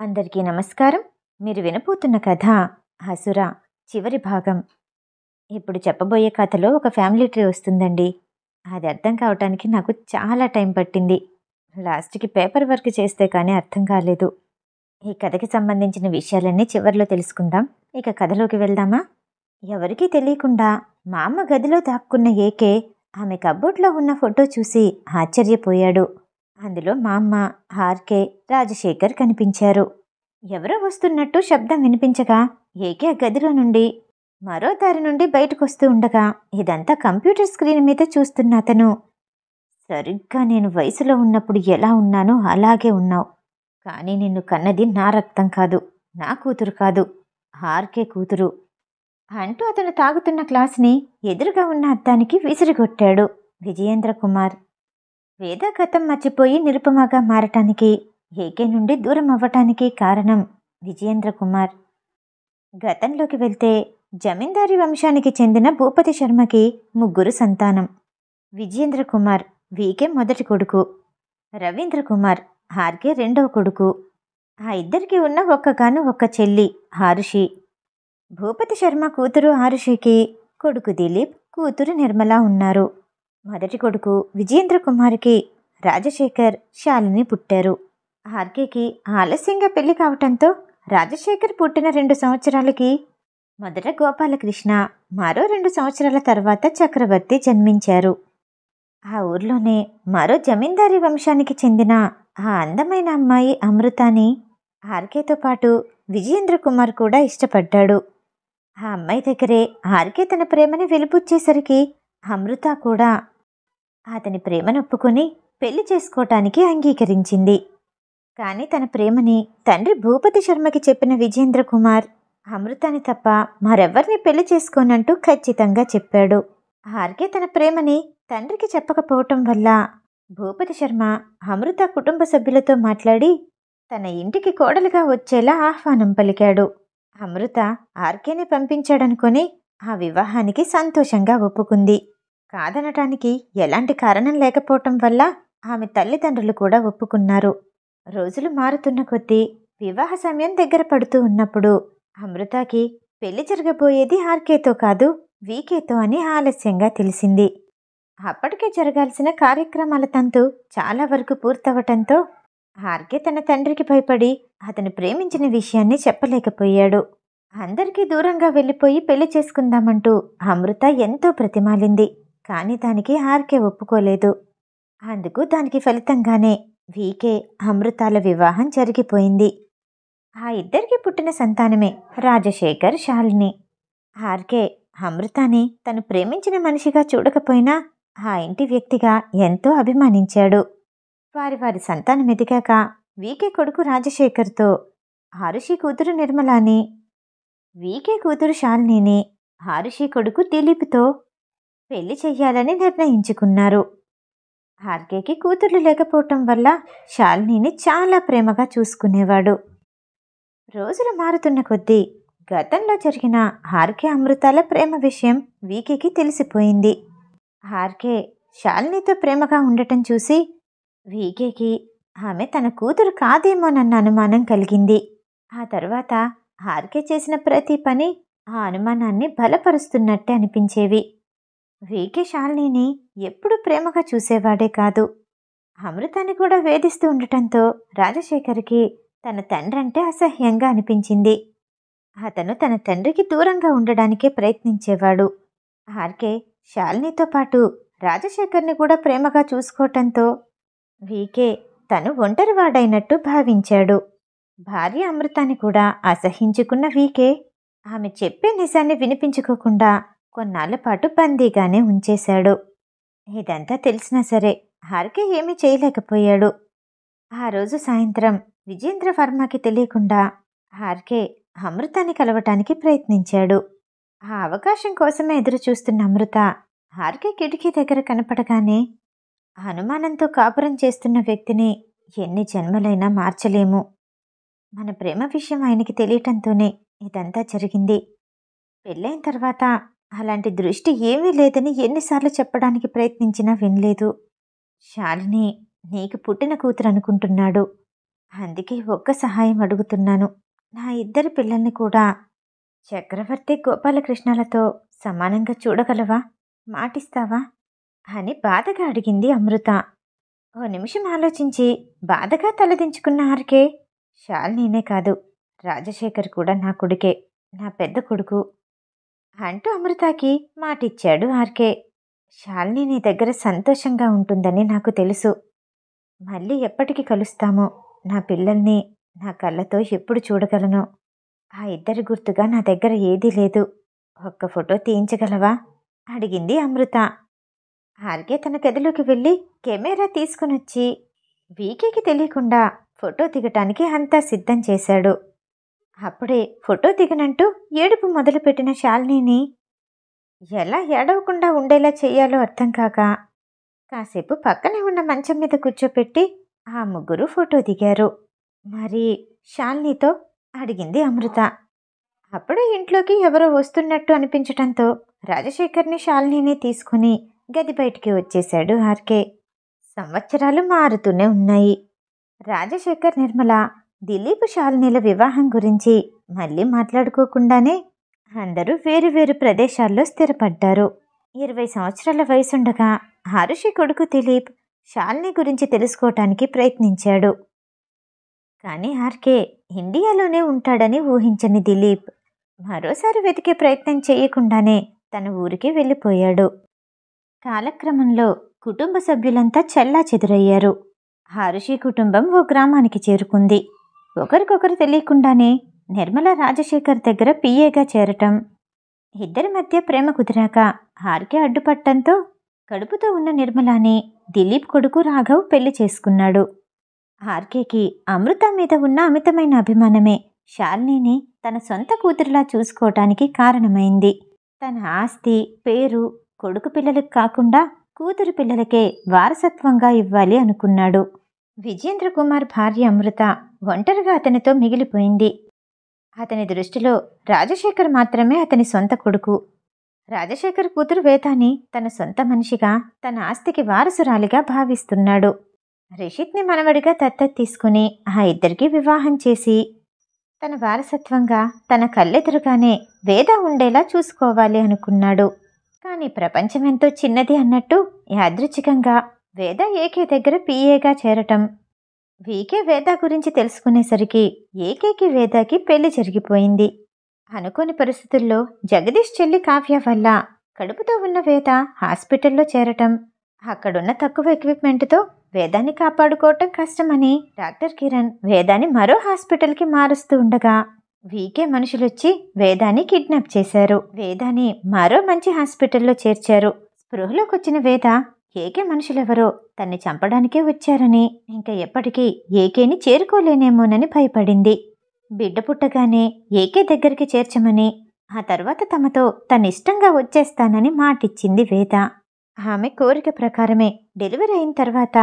అందరికీ నమస్కారం. మీరు వినబోతున్న కథ 'అసుర' చివరి భాగం. ఇప్పుడు చెప్పబోయే కథలో ఒక ఫ్యామిలీ ట్రీ వస్తుందండి. అది అర్థం కావటానికి నాకు చాలా టైం పట్టింది. లాస్ట్‌కి పేపర్ వర్క్ చేస్తే కానీ అర్థం కాలేదు. ఈ కథకి సంబంధించిన విషయాలన్నీ చివర్లో తెలుసుకుందాం. ఇక కథలోకి వెళ్దామా? ఎవరికీ తెలియకుండా మా అమ్మ గదిలో దాక్కున్న ఏకే ఆమె కబోర్డ్‌లో ఉన్న ఫోటో చూసి ఆశ్చర్యపోయాడు. అందులో మా అమ్మ, ఆర్కే, రాజశేఖర్ కనిపించారు. ఎవరో వస్తున్నట్టు శబ్దం వినిపించగా ఏకే ఆ గదిలో నుండి మరో దారి నుండి బయటకొస్తూ ఉండగా ఇదంతా కంప్యూటర్ స్క్రీన్ మీద చూస్తున్న అతను, సరిగ్గా నేను వయసులో ఉన్నప్పుడు ఎలా ఉన్నానో అలాగే ఉన్నావు. కానీ నిన్ను కన్నది నా రక్తం కాదు, నా కూతురు కాదు, ఆర్కే కూతురు అంటూ అతను తాగుతున్న గ్లాస్ని ఎదురుగా ఉన్న అద్దానికి విసిరిగొట్టాడు విజయేంద్ర కుమార్. వేద గతం మర్చిపోయి నిరుపమగా మారటానికి, ఏకే నుండి దూరం అవ్వటానికి కారణం విజయేంద్ర కుమార్. గతంలోకి వెళ్తే జమీందారీ వంశానికి చెందిన భూపతి శర్మకి 3 సంతానం. విజయేంద్ర కుమార్ వీకే మొదటి కొడుకు, రవీంద్ర కుమార్ ఆర్కే రెండవ కొడుకు. ఆ ఇద్దరికి ఉన్న ఒక్కగాను ఒక్క చెల్లి ఆరుషి. భూపతి శర్మ కూతురు ఆరుషికి కొడుకు దిలీప్, కూతురు నిర్మల ఉన్నారు. మొదటి కొడుకు విజయేంద్ర కుమార్కి రాజశేఖర్, శాలిని పుట్టారు. ఆర్కేకి ఆలస్యంగా పెళ్లి కావటంతో రాజశేఖర్ పుట్టిన 2 సంవత్సరాలకి మొదట గోపాలకృష్ణ, మరో 2 సంవత్సరాల తర్వాత చక్రవర్తి జన్మించారు. ఆ ఊర్లోనే మరో జమీందారీ వంశానికి చెందిన ఆ అందమైన అమ్మాయి అమృతాని ఆర్కేతో పాటు విజయేంద్ర కుమార్ కూడా ఇష్టపడ్డాడు. ఆ అమ్మాయి దగ్గరే ఆర్కే తన ప్రేమని వెలిపుచ్చేసరికి అమృత కూడా అతని ప్రేమను ఒప్పుకొని పెళ్లి చేసుకోవటానికి అంగీకరించింది. కానీ తన ప్రేమని తండ్రి భూపతి శర్మకి చెప్పిన విజయేంద్ర కుమార్ అమృతాని తప్ప మరెవ్వరిని పెళ్లి చేసుకోనంటూ ఖచ్చితంగా చెప్పాడు. ఆర్కే తన ప్రేమని తండ్రికి చెప్పకపోవటం వల్ల భూపతి శర్మ అమృత కుటుంబ సభ్యులతో మాట్లాడి తన ఇంటికి కోడలుగా వచ్చేలా ఆహ్వానం పలికాడు. అమృత ఆర్కేని పంపించాడనుకొని ఆ వివాహానికి సంతోషంగా ఒప్పుకుంది. కాదనటానికి ఎలాంటి కారణం లేకపోవటం వల్ల ఆమె తల్లిదండ్రులు కూడా ఒప్పుకున్నారు. రోజులు మారుతున్న కొద్దీ వివాహ సమయం దగ్గర పడుతూ ఉన్నప్పుడు అమృతకి పెళ్లి జరగబోయేది ఆర్కేతో కాదు, వీకేతో అని ఆలస్యంగా తెలిసింది. అప్పటికే జరగాల్సిన కార్యక్రమాల తంతు చాలా వరకు పూర్తవటంతో ఆర్కే తన తండ్రికి భయపడి అతను ప్రేమించిన విషయాన్ని చెప్పలేకపోయాడు. అందరికీ దూరంగా వెళ్ళిపోయి పెళ్లి చేసుకుందామంటూ అమృత ఎంతో ప్రతిమాలింది. కానీ దానికి ఆర్కే ఒప్పుకోలేదు. అందుకు దానికి ఫలితంగానే వీకే, అమృతాల వివాహం జరిగిపోయింది. ఆ ఇద్దరికి పుట్టిన సంతానమే రాజశేఖర్, శాలిని. ఆర్కే అమృతాని తను ప్రేమించిన మనిషిగా చూడకపోయినా ఆ ఇంటి వ్యక్తిగా ఎంతో అభిమానించాడు. వారి సంతానం ఎదిగాక వీకే కొడుకు రాజశేఖర్తో ఆరుషి కూతురు నిర్మలాని, వీకే కూతురు శాలినిని ఆరుషి కొడుకు దిలీప్తో పెళ్లి చెయ్యాలని నిర్ణయించుకున్నారు. ఆర్కేకి కూతుర్లు లేకపోవటం వల్ల శాలినిని చాలా ప్రేమగా చూసుకునేవాడు. రోజులు మారుతున్న కొద్దీ గతంలో జరిగిన ఆర్కే అమృతాల ప్రేమ విషయం వీకేకి తెలిసిపోయింది. ఆర్కే శాలినితో ప్రేమగా ఉండటం చూసి వీకేకి ఆమె తన కూతురు కాదేమోనన్న అనుమానం కలిగింది. ఆ తర్వాత ఆర్కే చేసిన ప్రతి పని ఆ అనుమానాన్ని బలపరుస్తున్నట్టే అనిపించేవి. వీకే శాలినిని ఎప్పుడూ ప్రేమగా చూసేవాడే కాదు. అమృతాన్ని కూడా వేధిస్తూ ఉండటంతో రాజశేఖర్కి తన తండ్రంటే అసహ్యంగా అనిపించింది. అతను తన తండ్రికి దూరంగా ఉండడానికే ప్రయత్నించేవాడు. ఆర్కే శాలినితో పాటు రాజశేఖర్ని కూడా ప్రేమగా చూసుకోవటంతో వీకే తను ఒంటరివాడైనట్టు భావించాడు. భార్య అమృతాన్ని కూడా అసహించుకున్న వీకే ఆమె చెప్పే నిజాన్ని వినిపించుకోకుండా కొన్నాళ్ల పాటు బందీగానే ఉంచేశాడు. ఇదంతా తెలిసినా సరే ఆర్కే ఏమీ చేయలేకపోయాడు. ఆ రోజు సాయంత్రం విజేంద్ర వర్మకి తెలియకుండా ఆర్కే అమృతాన్ని కలవటానికి ప్రయత్నించాడు. ఆ అవకాశం కోసమే ఎదురు చూస్తున్న అమృత ఆర్కే కిటికీ దగ్గర కనపడగానే అనుమానంతో కాపురం చేస్తున్న వ్యక్తిని ఎన్ని జన్మలైనా మార్చలేము. మన ప్రేమ విషయం ఆయనకి తెలియటంతోనే ఇదంతా జరిగింది. పెళ్ళైన తర్వాత అలాంటి దృష్టి ఏమీ లేదని ఎన్నిసార్లు చెప్పడానికి ప్రయత్నించినా వినలేదు. శాలిని నీకు పుట్టిన కూతురు అనుకుంటున్నాడు. అందుకే ఒక్క సహాయం అడుగుతున్నాను. నా ఇద్దరి పిల్లల్ని కూడా చక్రవర్తి గోపాలకృష్ణలతో సమానంగా చూడగలవా? మాటిస్తావా? అని బాధగా అడిగింది అమృత. ఓ నిమిషం ఆలోచించి బాధగా తలదించుకున్న ఆర్కే, శాలినీనే కాదు, రాజశేఖర్ కూడా నా కొడుకే, నా పెద్ద కొడుకు అంటూ అమృతకి మాటిచ్చాడు ఆర్కే. శాలిని నీ దగ్గర సంతోషంగా ఉంటుందని నాకు తెలుసు. మళ్ళీ ఎప్పటికి కలుస్తామో, నా పిల్లల్ని నా కళ్ళతో ఎప్పుడు చూడగలను? ఆ ఇద్దరి గుర్తుగా నా దగ్గర ఏదీ లేదు. ఒక్క ఫోటో తీయించగలవా? అడిగింది అమృత. ఆర్కే తన గదిలోకి వెళ్ళి కెమెరా తీసుకునొచ్చి వీకేకి తెలియకుండా ఫోటో దిగటానికి అంతా సిద్ధం చేశాడు. అప్పుడే ఫోటో దిగనంటూ ఏడుపు మొదలుపెట్టిన శాలినిని ఎలా ఏడవకుండా ఉండేలా చెయ్యాలో అర్థం కాక కాసేపు పక్కనే ఉన్న మంచం మీద కూర్చోపెట్టి ఆ ముగ్గురు ఫోటో దిగారు. మరి శాలినితో అడిగింది అమృత. అప్పుడే ఇంట్లోకి ఎవరో వస్తున్నట్టు అనిపించటంతో రాజశేఖర్ని శాలినిని తీసుకుని గది బయటికి వచ్చేశాడు ఆర్కే. సంవత్సరాలు మారుతూనే ఉన్నాయి. రాజశేఖర్, నిర్మల, దిలీప్, శాలినీల వివాహం గురించి మళ్ళీ మాట్లాడుకోకుండానే అందరూ వేరు వేరు ప్రదేశాల్లో స్థిరపడ్డారు. 20 సంవత్సరాల వయసుండగా హరుషి కొడుకు దిలీప్ శాలిని గురించి తెలుసుకోవటానికి ప్రయత్నించాడు. కానీ ఆర్కే ఇండియాలోనే ఉంటాడని ఊహించని దిలీప్ మరోసారి వెతికే ప్రయత్నం చేయకుండానే తన ఊరికి వెళ్ళిపోయాడు. కాలక్రమంలో కుటుంబ సభ్యులంతా చెల్లాచెదురయ్యారు. హరుషి కుటుంబం ఓ గ్రామానికి చేరుకుంది. ఒకరికొకరు తెలియకుండానే నిర్మల రాజశేఖర్ దగ్గర పిఏగా చేరటం, ఇద్దరి మధ్య ప్రేమ కుదిరాక ఆర్కే అడ్డుపట్టంతో కడుపుతో ఉన్న నిర్మలాని దిలీప్ కొడుకు రాఘవ్ పెళ్లి చేసుకున్నాడు. ఆర్కేకి అమృత మీద ఉన్న అమితమైన అభిమానమే శాలినిని తన సొంత కూతురులా చూసుకోవటానికి కారణమైంది. తన ఆస్తి, పేరు కొడుకు పిల్లలకు కాకుండా కూతురు పిల్లలకే వారసత్వంగా ఇవ్వాలి అనుకున్నాడు. విజేంద్ర కుమార్ భార్య అమృత ఒంటరిగా అతనితో మిగిలిపోయింది. అతని దృష్టిలో రాజశేఖర్ మాత్రమే అతని సొంత కొడుకు. రాజశేఖర్ కూతురు వేదాని తన సొంత మనిషిగా, తన ఆస్తికి వారసురాలిగా భావిస్తున్నాడు. రిషిత్ని మనవడిగా దత్తత తీసుకుని ఆ ఇద్దరికి వివాహం చేసి తన వారసత్వంగా తన కళ్ళెదురుగానే వేద ఉండేలా చూసుకోవాలి అనుకున్నాడు. కానీ ప్రపంచం ఎంతో చిన్నది అన్నట్టు యాదృచ్ఛికంగా వేద ఏకే దగ్గర పిఏగా చేరటం, వీకే వేద గురించి తెలుసుకునేసరికి ఏకేకి వేదకి పెళ్లి జరిగిపోయింది. అనుకోని పరిస్థితుల్లో జగదీష్ చెల్లి కావ్య వల్ల కడుపుతో ఉన్న వేద హాస్పిటల్లో చేరటం, అక్కడున్న తక్కువ ఎక్విప్మెంట్తో వేదాన్ని కాపాడుకోవటం కష్టమని డాక్టర్ కిరణ్ వేదాన్ని మరో హాస్పిటల్కి మారుస్తూ ఉండగా వీకే మనుషులొచ్చి వేదాన్ని కిడ్నాప్ చేశారు. వేదాన్ని మరో మంచి హాస్పిటల్లో చేర్చారు. స్పృహలోకొచ్చిన వేద ఏకే మనుషులెవరో తన్ని చంపడానికే వచ్చారని, ఇంకా ఎప్పటికీ ఏకేని చేరుకోలేనేమోనని భయపడింది. బిడ్డ పుట్టగానే ఏకే దగ్గరికి చేర్చమని, ఆ తర్వాత తమతో తనిష్టంగా వచ్చేస్తానని మాటిచ్చింది వేద. ఆమె కోరిక ప్రకారమే డెలివరీ అయిన తర్వాత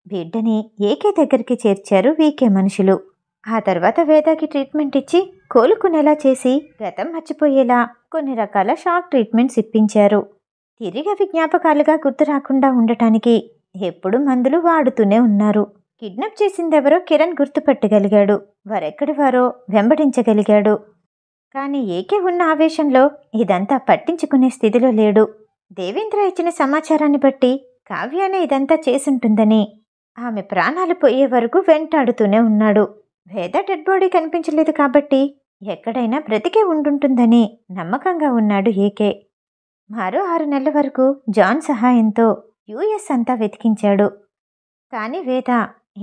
బిడ్డని ఏకే దగ్గరికి చేర్చారు వీకే మనుషులు. ఆ తర్వాత వేదాకి ట్రీట్మెంట్ ఇచ్చి కోలుకునేలా చేసి గతం మర్చిపోయేలా కొన్ని రకాల షాక్ ట్రీట్మెంట్స్ ఇప్పించారు. తిరిగి అవి జ్ఞాపకాలుగా గుర్తు రాకుండా ఉండటానికి ఎప్పుడు మందులు వాడుతూనే ఉన్నారు. కిడ్నాప్ చేసిందెవరో కిరణ్ గుర్తుపట్టగలిగాడు. వారెక్కడి వారో వెంబడించగలిగాడు. కానీ ఏకే ఉన్న ఆవేశంలో ఇదంతా పట్టించుకునే స్థితిలో లేడు. దేవేంద్ర ఇచ్చిన సమాచారాన్ని బట్టి కావ్యానే ఇదంతా చేసుంటుందని ఆమె ప్రాణాలు పోయే వరకు వెంటాడుతూనే ఉన్నాడు. వేద డెడ్ బాడీ కనిపించలేదు కాబట్టి ఎక్కడైనా బ్రతికే ఉండుంటుందని నమ్మకంగా ఉన్నాడు ఏకే. మరో 6 నెలల వరకు జాన్ సహాయంతో యుఎస్ అంతా వెతికించాడు. కానీ వేద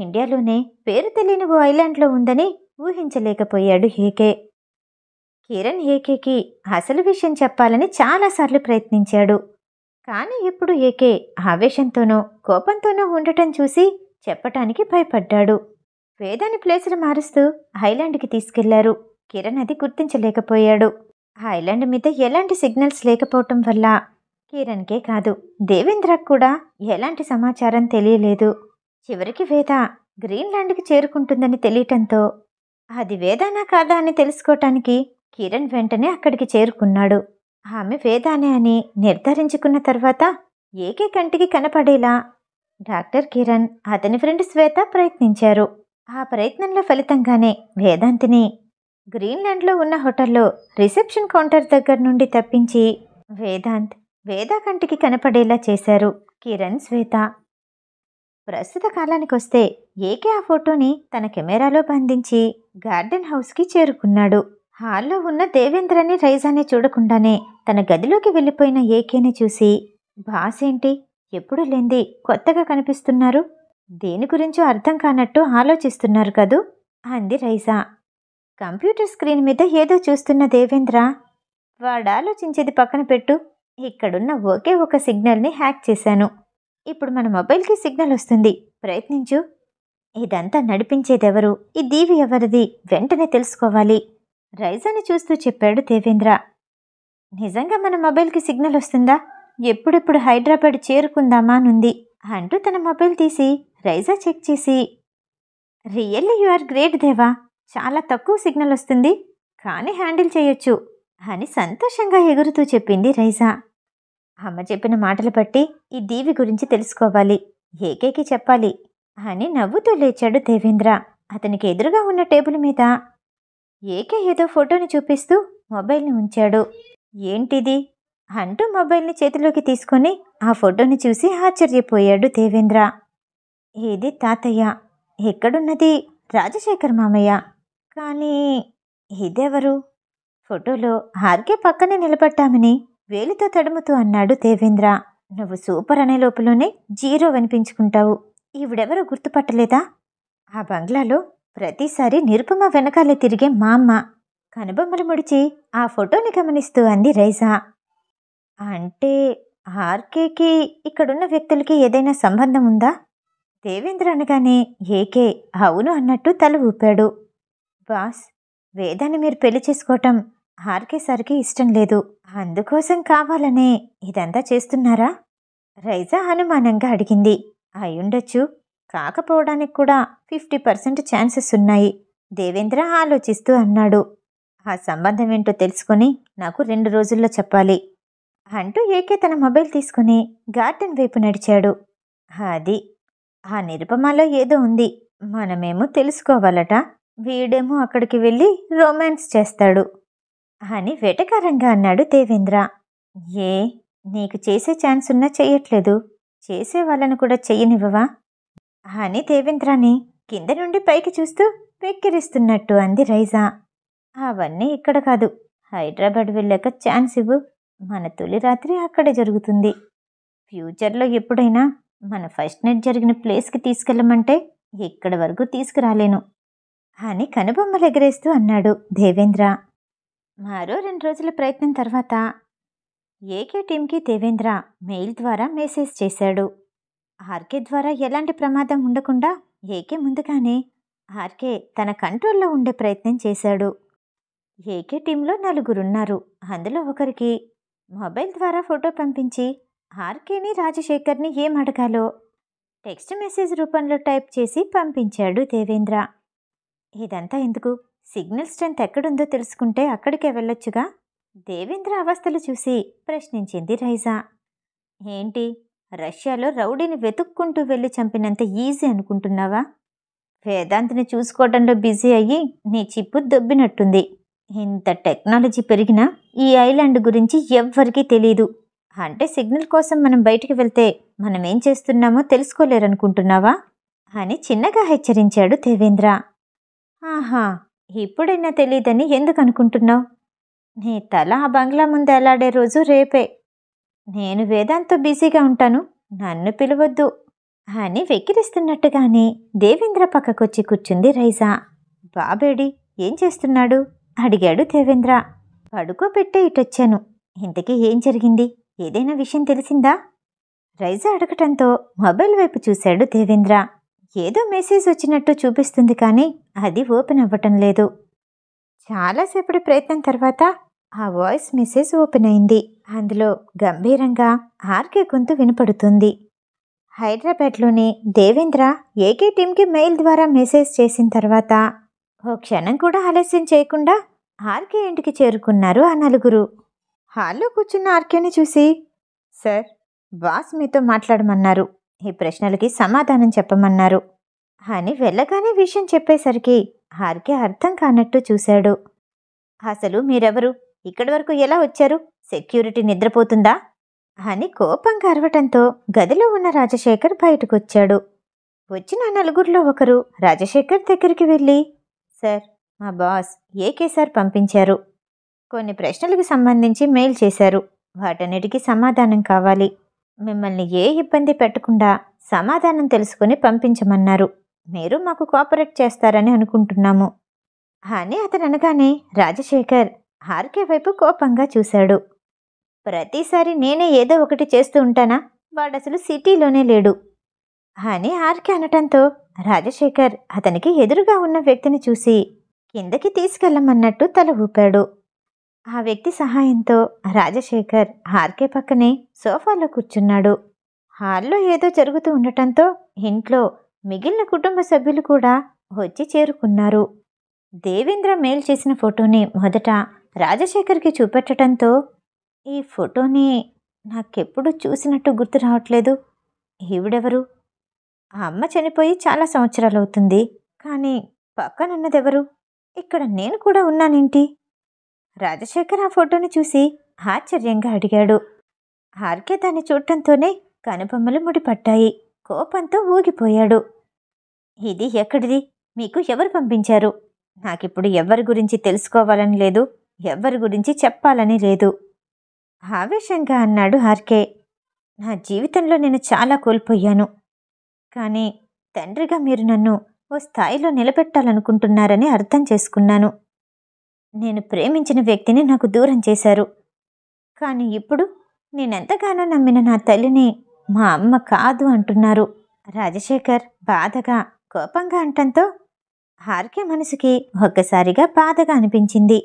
ఇండియాలోనే పేరు తెలియని ఓ ఐలాండ్లో ఉందని ఊహించలేకపోయాడు ఏకే. కిరణ్ ఏకేకి అసలు విషయం చెప్పాలని చాలాసార్లు ప్రయత్నించాడు. కానీ ఇప్పుడు ఏకే ఆవేశంతోనో కోపంతోనో ఉండటం చూసి చెప్పటానికి భయపడ్డాడు. వేదాని ప్లేసులు మారుస్తూ ఐలాండ్కి తీసుకెళ్లారు. కిరణ్ అది గుర్తించలేకపోయాడు. ఆ ఐలాండ్ మీద ఎలాంటి సిగ్నల్స్ లేకపోవటం వల్ల కిరణ్కే కాదు దేవేంద్రకు కూడా ఎలాంటి సమాచారం తెలియలేదు. చివరికి వేద గ్రీన్లాండ్కి చేరుకుంటుందని తెలియటంతో అది వేదానా కాదా అని తెలుసుకోవటానికి కిరణ్ వెంటనే అక్కడికి చేరుకున్నాడు. ఆమె వేదానే అని నిర్ధారించుకున్న తర్వాత ఏకే కంటికి కనపడేలా డాక్టర్ కిరణ్, అతని ఫ్రెండ్ శ్వేత ప్రయత్నించారు. ఆ ప్రయత్నంలో ఫలితంగానే వేదాంతిని గ్రీన్లాండ్లో ఉన్న హోటల్లో రిసెప్షన్ కౌంటర్ దగ్గర నుండి తప్పించి వేద కంటికి కనపడేలా చేశారు కిరణ్, శ్వేత. ప్రస్తుత కాలానికొస్తే ఏకే ఆ ఫోటోని తన కెమెరాలో బంధించి గార్డెన్ హౌస్కి చేరుకున్నాడు. హాల్లో ఉన్న దేవేంద్రని, రైజాని చూడకుండానే తన గదిలోకి వెళ్ళిపోయిన ఏకేని చూసి, బాస్ ఏంటి ఎప్పుడు లేంది కొత్తగా కనిపిస్తున్నారు, దేని గురించో అర్థం కానట్టు ఆలోచిస్తున్నారు కదూ అంది రైజా. కంప్యూటర్ స్క్రీన్ మీద ఏదో చూస్తున్న దేవేంద్ర, వాడాలోచించేది పక్కన పెట్టు, ఇక్కడున్న ఒకే ఒక సిగ్నల్ని హ్యాక్ చేశాను. ఇప్పుడు మన మొబైల్కి సిగ్నల్ వస్తుంది, ప్రయత్నించు. ఇదంతా నడిపించేదెవరు, ఈ దీవి ఎవరిది, వెంటనే తెలుసుకోవాలి రైజాని చూస్తూ చెప్పాడు దేవేంద్ర. నిజంగా మన మొబైల్కి సిగ్నల్ వస్తుందా, ఎప్పుడెప్పుడు హైదరాబాద్ చేరుకుందామా అనుంది అంటూ తన మొబైల్ తీసి రైజా చెక్ చేసి, రియల్లీ యు ఆర్ గ్రేట్ దేవా, చాలా తక్కువ సిగ్నల్ వస్తుంది కానీ హ్యాండిల్ చేయొచ్చు అని సంతోషంగా ఎగురుతూ చెప్పింది రైజా. అమ్మ చెప్పిన మాటలు బట్టి ఈ దీవి గురించి తెలుసుకోవాలి, ఏకేకి చెప్పాలి అని నవ్వుతూ లేచాడు దేవేంద్ర. అతనికి ఎదురుగా ఉన్న టేబుల్ మీద ఏకే ఏదో ఫోటోని చూపిస్తూ మొబైల్ని ఉంచాడు. ఏంటిది అంటూ మొబైల్ని చేతిలోకి తీసుకొని ఆ ఫోటోని చూసి ఆశ్చర్యపోయాడు దేవేంద్ర. ఇది తాతయ్య, ఎక్కడున్నది రాజశేఖర్ మామయ్య, కానీ ఇదెవరు? ఫోటోలో ఆర్కే పక్కనే నిలబడ్డామని వేలితో తడుముతూ అన్నాడు దేవేంద్ర. నువ్వు సూపర్ అనే లోపలనే జీరో వినిపించుకుంటావు, ఈవిడెవరో గుర్తుపట్టలేదా? ఆ బంగ్లాలో ప్రతిసారి నిరుపమ వెనకాలే తిరిగే మా అమ్మ. కనుబొమ్మలు ముడిచి ఆ ఫోటోని గమనిస్తూ అంది రైజా. అంటే ఆర్కేకి ఇక్కడున్న వ్యక్తులకి ఏదైనా సంబంధం ఉందా? దేవేంద్ర అనగానే ఏకే అవును అన్నట్టు తల ఊపాడు. బాస్, వేదాన్ని మీరు పెళ్లి చేసుకోవటం ఆర్కే సార్కి ఇష్టం లేదు, అందుకోసం కావాలనే ఇదంతా చేస్తున్నారా? రైజా అనుమానంగా అడిగింది. అయ్యుండొచ్చు, కాకపోవడానికి కూడా 50% ఛాన్సెస్ ఉన్నాయి దేవేంద్ర ఆలోచిస్తూ అన్నాడు. ఆ సంబంధం ఏంటో తెలుసుకొని నాకు 2 రోజుల్లో చెప్పాలి అంటూ ఏకే తన మొబైల్ తీసుకుని గార్డెన్ వైపు నడిచాడు. అది ఆ నిరుపమాలో ఏదో ఉంది, మనమేమో తెలుసుకోవాలట, వీడేమో అక్కడికి వెళ్ళి రొమాన్స్ చేస్తాడు అని వెటకారంగా అన్నాడు దేవేంద్ర. ఏ, నీకు చేసే ఛాన్స్ ఉన్నా చెయ్యట్లేదు, చేసే వాళ్ళను కూడా చెయ్యనివ్వవా అని దేవేంద్రాని కింద నుండి పైకి చూస్తూ వెక్కిరిస్తున్నట్టు అంది రైజా. అవన్నీ ఇక్కడ కాదు, హైదరాబాద్ వెళ్ళాక ఛాన్స్ ఇవ్వు, మన తొలి రాత్రి అక్కడే జరుగుతుంది. ఫ్యూచర్లో ఎప్పుడైనా మన ఫస్ట్ నైట్ జరిగిన ప్లేస్కి తీసుకెళ్ళమంటే ఇక్కడి వరకు తీసుకురాలేను అని కనుబొమ్మలు ఎగరేస్తూ అన్నాడు దేవేంద్ర. మరో 2 రోజుల ప్రయత్నం తర్వాత ఏకే టీంకి దేవేంద్ర మెయిల్ ద్వారా మెసేజ్ చేశాడు. ఆర్కే ద్వారా ఎలాంటి ప్రమాదం ఉండకుండా ఏకే ముందుగానే ఆర్కే తన కంట్రోల్లో ఉండే ప్రయత్నం చేశాడు. ఏకే టీంలో 4 ఉన్నారు. అందులో ఒకరికి మొబైల్ ద్వారా ఫోటో పంపించి ఆర్కేని, రాజశేఖర్ని ఏం అడగాలో టెక్స్ట్ మెసేజ్ రూపంలో టైప్ చేసి పంపించాడు దేవేంద్ర. ఇదంతా ఎందుకు, సిగ్నల్ స్ట్రెంత్ ఎక్కడుందో తెలుసుకుంటే అక్కడికే వెళ్ళొచ్చుగా దేవేంద్ర అవస్థలు చూసి ప్రశ్నించింది రైజా. ఏంటి, రష్యాలో రౌడీని వెతుక్కుంటూ వెళ్ళి చంపినంత ఈజీ అనుకుంటున్నావా? వేదాంతిని చూసుకోవడంలో బిజీ అయ్యి నీ చిప్పు దొబ్బినట్టుంది. ఇంత టెక్నాలజీ పెరిగినా ఈ ఐలాండ్ గురించి ఎవ్వరికీ తెలీదు. అంటే సిగ్నల్ కోసం మనం బయటికి వెళ్తే మనం ఏం చేస్తున్నామో తెలుసుకోలేరనుకుంటున్నావా అని చిన్నగా హెచ్చరించాడు దేవేంద్ర. ఆహా, ఇప్పుడైనా తెలీదని ఎందుకు అనుకుంటున్నావు? నీ తల ఆ బంగ్లా ముందు ఎలాడే రోజు రేపే. నేను వేదాంతో బిజీగా ఉంటాను, నన్ను పిలవద్దు అని వెక్కిరిస్తున్నట్టుగానే దేవేంద్ర పక్కకొచ్చి కూర్చుంది రైజా. బాబేడి ఏం చేస్తున్నాడు అడిగాడు దేవేంద్ర. పడుకోబెట్టే ఇటొచ్చాను, ఇంతకీ ఏం జరిగింది, ఏదైనా విషయం తెలిసిందా రైజా అడగటంతో మొబైల్ వైపు చూశాడు దేవేంద్ర. ఏదో మెసేజ్ వచ్చినట్టు చూపిస్తుంది కానీ అది ఓపెన్ అవ్వటం లేదు. చాలాసేపటి ప్రయత్నం తర్వాత ఆ వాయిస్ మెసేజ్ ఓపెన్ అయింది. అందులో గంభీరంగా ఆర్కే గొంతు వినపడుతుంది. హైదరాబాద్లోని దేవేంద్ర ఏకే టీంకి మెయిల్ ద్వారా మెసేజ్ చేసిన తర్వాత ఓ క్షణం కూడా ఆలస్యం చేయకుండా ఆర్కే ఇంటికి చేరుకున్నారు ఆ 4. హాల్లో కూర్చున్న ఆర్కేని చూసి, సార్, బాస్ మీతో మాట్లాడమన్నారు, ఈ ప్రశ్నలకి సమాధానం చెప్పమన్నారు అని వెళ్ళగానే విషయం చెప్పేసరికి ఆర్కే అర్థం కానట్టు చూశాడు. అసలు మీరెవరు? ఇక్కడి వరకు ఎలా వచ్చారు? సెక్యూరిటీ నిద్రపోతుందా? అని కోపంగా అరవటంతో గదిలో ఉన్న రాజశేఖర్ బయటకొచ్చాడు. వచ్చిన నలుగురిలో ఒకరు రాజశేఖర్ దగ్గరికి వెళ్ళి, సార్, మా బాస్ ఏకే సార్ పంపించారు. కొన్ని ప్రశ్నలకు సంబంధించి మెయిల్ చేశారు. వాటన్నిటికీ సమాధానం కావాలి. మిమ్మల్ని ఏ ఇబ్బంది పెట్టకుండా సమాధానం తెలుసుకుని పంపించమన్నారు. మీరు మాకు కోఆపరేట్ చేస్తారని అనుకుంటున్నాము అని అతను అనగానే రాజశేఖర్ ఆర్కే వైపు కోపంగా చూశాడు. ప్రతిసారి నేనే ఏదో ఒకటి చేస్తూ ఉంటానా? వాడసలు సిటీలోనే లేడు అని ఆర్కే అనటంతో రాజశేఖర్ అతనికి ఎదురుగా ఉన్న వ్యక్తిని చూసి కిందకి తీసుకెళ్లమన్నట్టు తల ఊపాడు. ఆ వ్యక్తి సహాయంతో రాజశేఖర్ ఆర్కే పక్కనే సోఫాలో కూర్చున్నాడు. హాల్లో ఏదో జరుగుతూ ఉండటంతో ఇంట్లో మిగిలిన కుటుంబ సభ్యులు కూడా వచ్చి చేరుకున్నారు. దేవేంద్ర మెయిల్ చేసిన ఫోటోని మొదట రాజశేఖర్కి చూపెట్టడంతో, ఈ ఫోటోని నాకెప్పుడు చూసినట్టు గుర్తు రావట్లేదు. ఈవిడెవరు? ఆ అమ్మ చనిపోయి చాలా సంవత్సరాలవుతుంది. కానీ పక్కనున్నదెవరు? ఇక్కడ నేను కూడా ఉన్నానేంటి? రాజశేఖర్ ఆ ఫోటోని చూసి ఆశ్చర్యంగా అడిగాడు. ఆర్కే దాన్ని చూడటంతోనే కనుబొమ్మలు ముడిపట్టాయి. కోపంతో ఊగిపోయాడు. ఇది ఎక్కడిది? మీకు ఎవరు పంపించారు? నాకిప్పుడు ఎవరి గురించి తెలుసుకోవాలని లేదు, ఎవరి గురించి చెప్పాలని లేదు ఆవేశంగా అన్నాడు ఆర్కే. నా జీవితంలో నేను చాలా కోల్పోయాను. కానీ తండ్రిగా మీరు నన్ను ఓ స్థాయిలో నిలబెట్టాలనుకుంటున్నారని అర్థం చేసుకున్నాను. నేను ప్రేమించిన వ్యక్తిని నాకు దూరం చేశారు. కానీ ఇప్పుడు నేనెంతగానో నమ్మిన నా తల్లిని మా అమ్మ కాదు అంటున్నారు. రాజశేఖర్ బాధగా కోపంగా అంటంతో ఆర్కే మనసుకి ఒక్కసారిగా బాధగా అనిపించింది.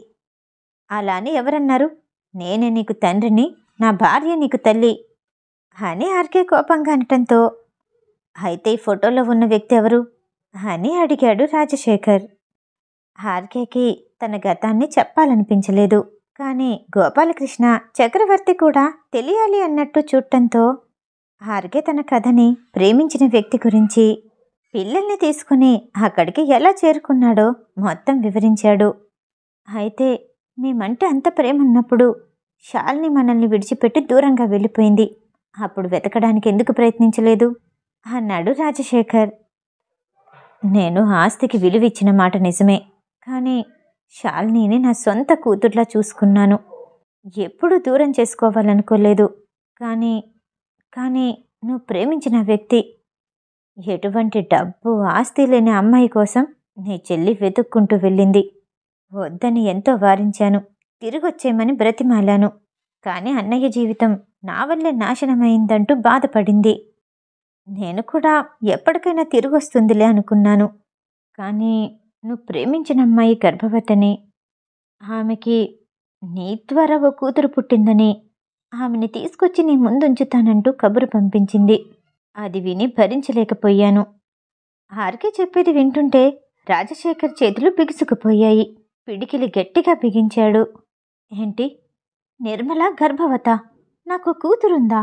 అలా అని ఎవరన్నారు? నేనే నీకు తండ్రిని, నా భార్య నీకు తల్లి అని ఆర్కే కోపంగా అనటంతో, అయితే ఈ ఫోటోలో ఉన్న వ్యక్తి ఎవరు అని అడిగాడు రాజశేఖర్. ఆర్కేకి తన గతాన్ని చెప్పాలనిపించలేదు. కానీ గోపాలకృష్ణ చక్రవర్తి కూడా తెలియాలి అన్నట్టు చూడటంతో ఆర్కే తన కథని, ప్రేమించిన వ్యక్తి గురించి, పిల్లల్ని తీసుకుని అక్కడికి ఎలా చేరుకున్నాడో మొత్తం వివరించాడు. అయితే మేమంటే అంత ప్రేమ ఉన్నప్పుడు శాలిని మనల్ని విడిచిపెట్టి దూరంగా వెళ్ళిపోయింది. అప్పుడు వెతకడానికి ఎందుకు ప్రయత్నించలేదు అన్నాడు రాజశేఖర్. నేను ఆస్తికి విలువిచ్చిన మాట నిజమే. కానీ శాలినిని నా సొంత కూతుర్లా చూసుకున్నాను. ఎప్పుడూ దూరం చేసుకోవాలనుకోలేదు. కానీ నువ్వు ప్రేమించిన వ్యక్తి, ఎటువంటి డబ్బు ఆస్తి లేని అమ్మాయి కోసం నీ చెల్లి వెతుక్కుంటూ వెళ్ళింది. వద్దని ఎంతో వారించాను, తిరిగొచ్చేయమని బ్రతిమాలాను. కానీ అన్నయ్య జీవితం నా వల్లే నాశనమైందంటూ బాధపడింది. నేను కూడా ఎప్పటికైనా తిరిగొస్తుందిలే అనుకున్నాను. కానీ నువ్వు ప్రేమించిన అమ్మాయి గర్భవతిని, ఆమెకి నీ ద్వారా ఓ కూతురు పుట్టిందని, ఆమెని తీసుకొచ్చి నీ ముందుంచుతానంటూ కబురు పంపించింది. అది విని భరించలేకపోయాను. ఆర్కే చెప్పేది వింటుంటే రాజశేఖర్ చేతులు బిగుసుకుపోయాయి. పిడికిలి గట్టిగా బిగించాడు. ఏంటి? నిర్మల గర్భవత? నాకు కూతురుందా?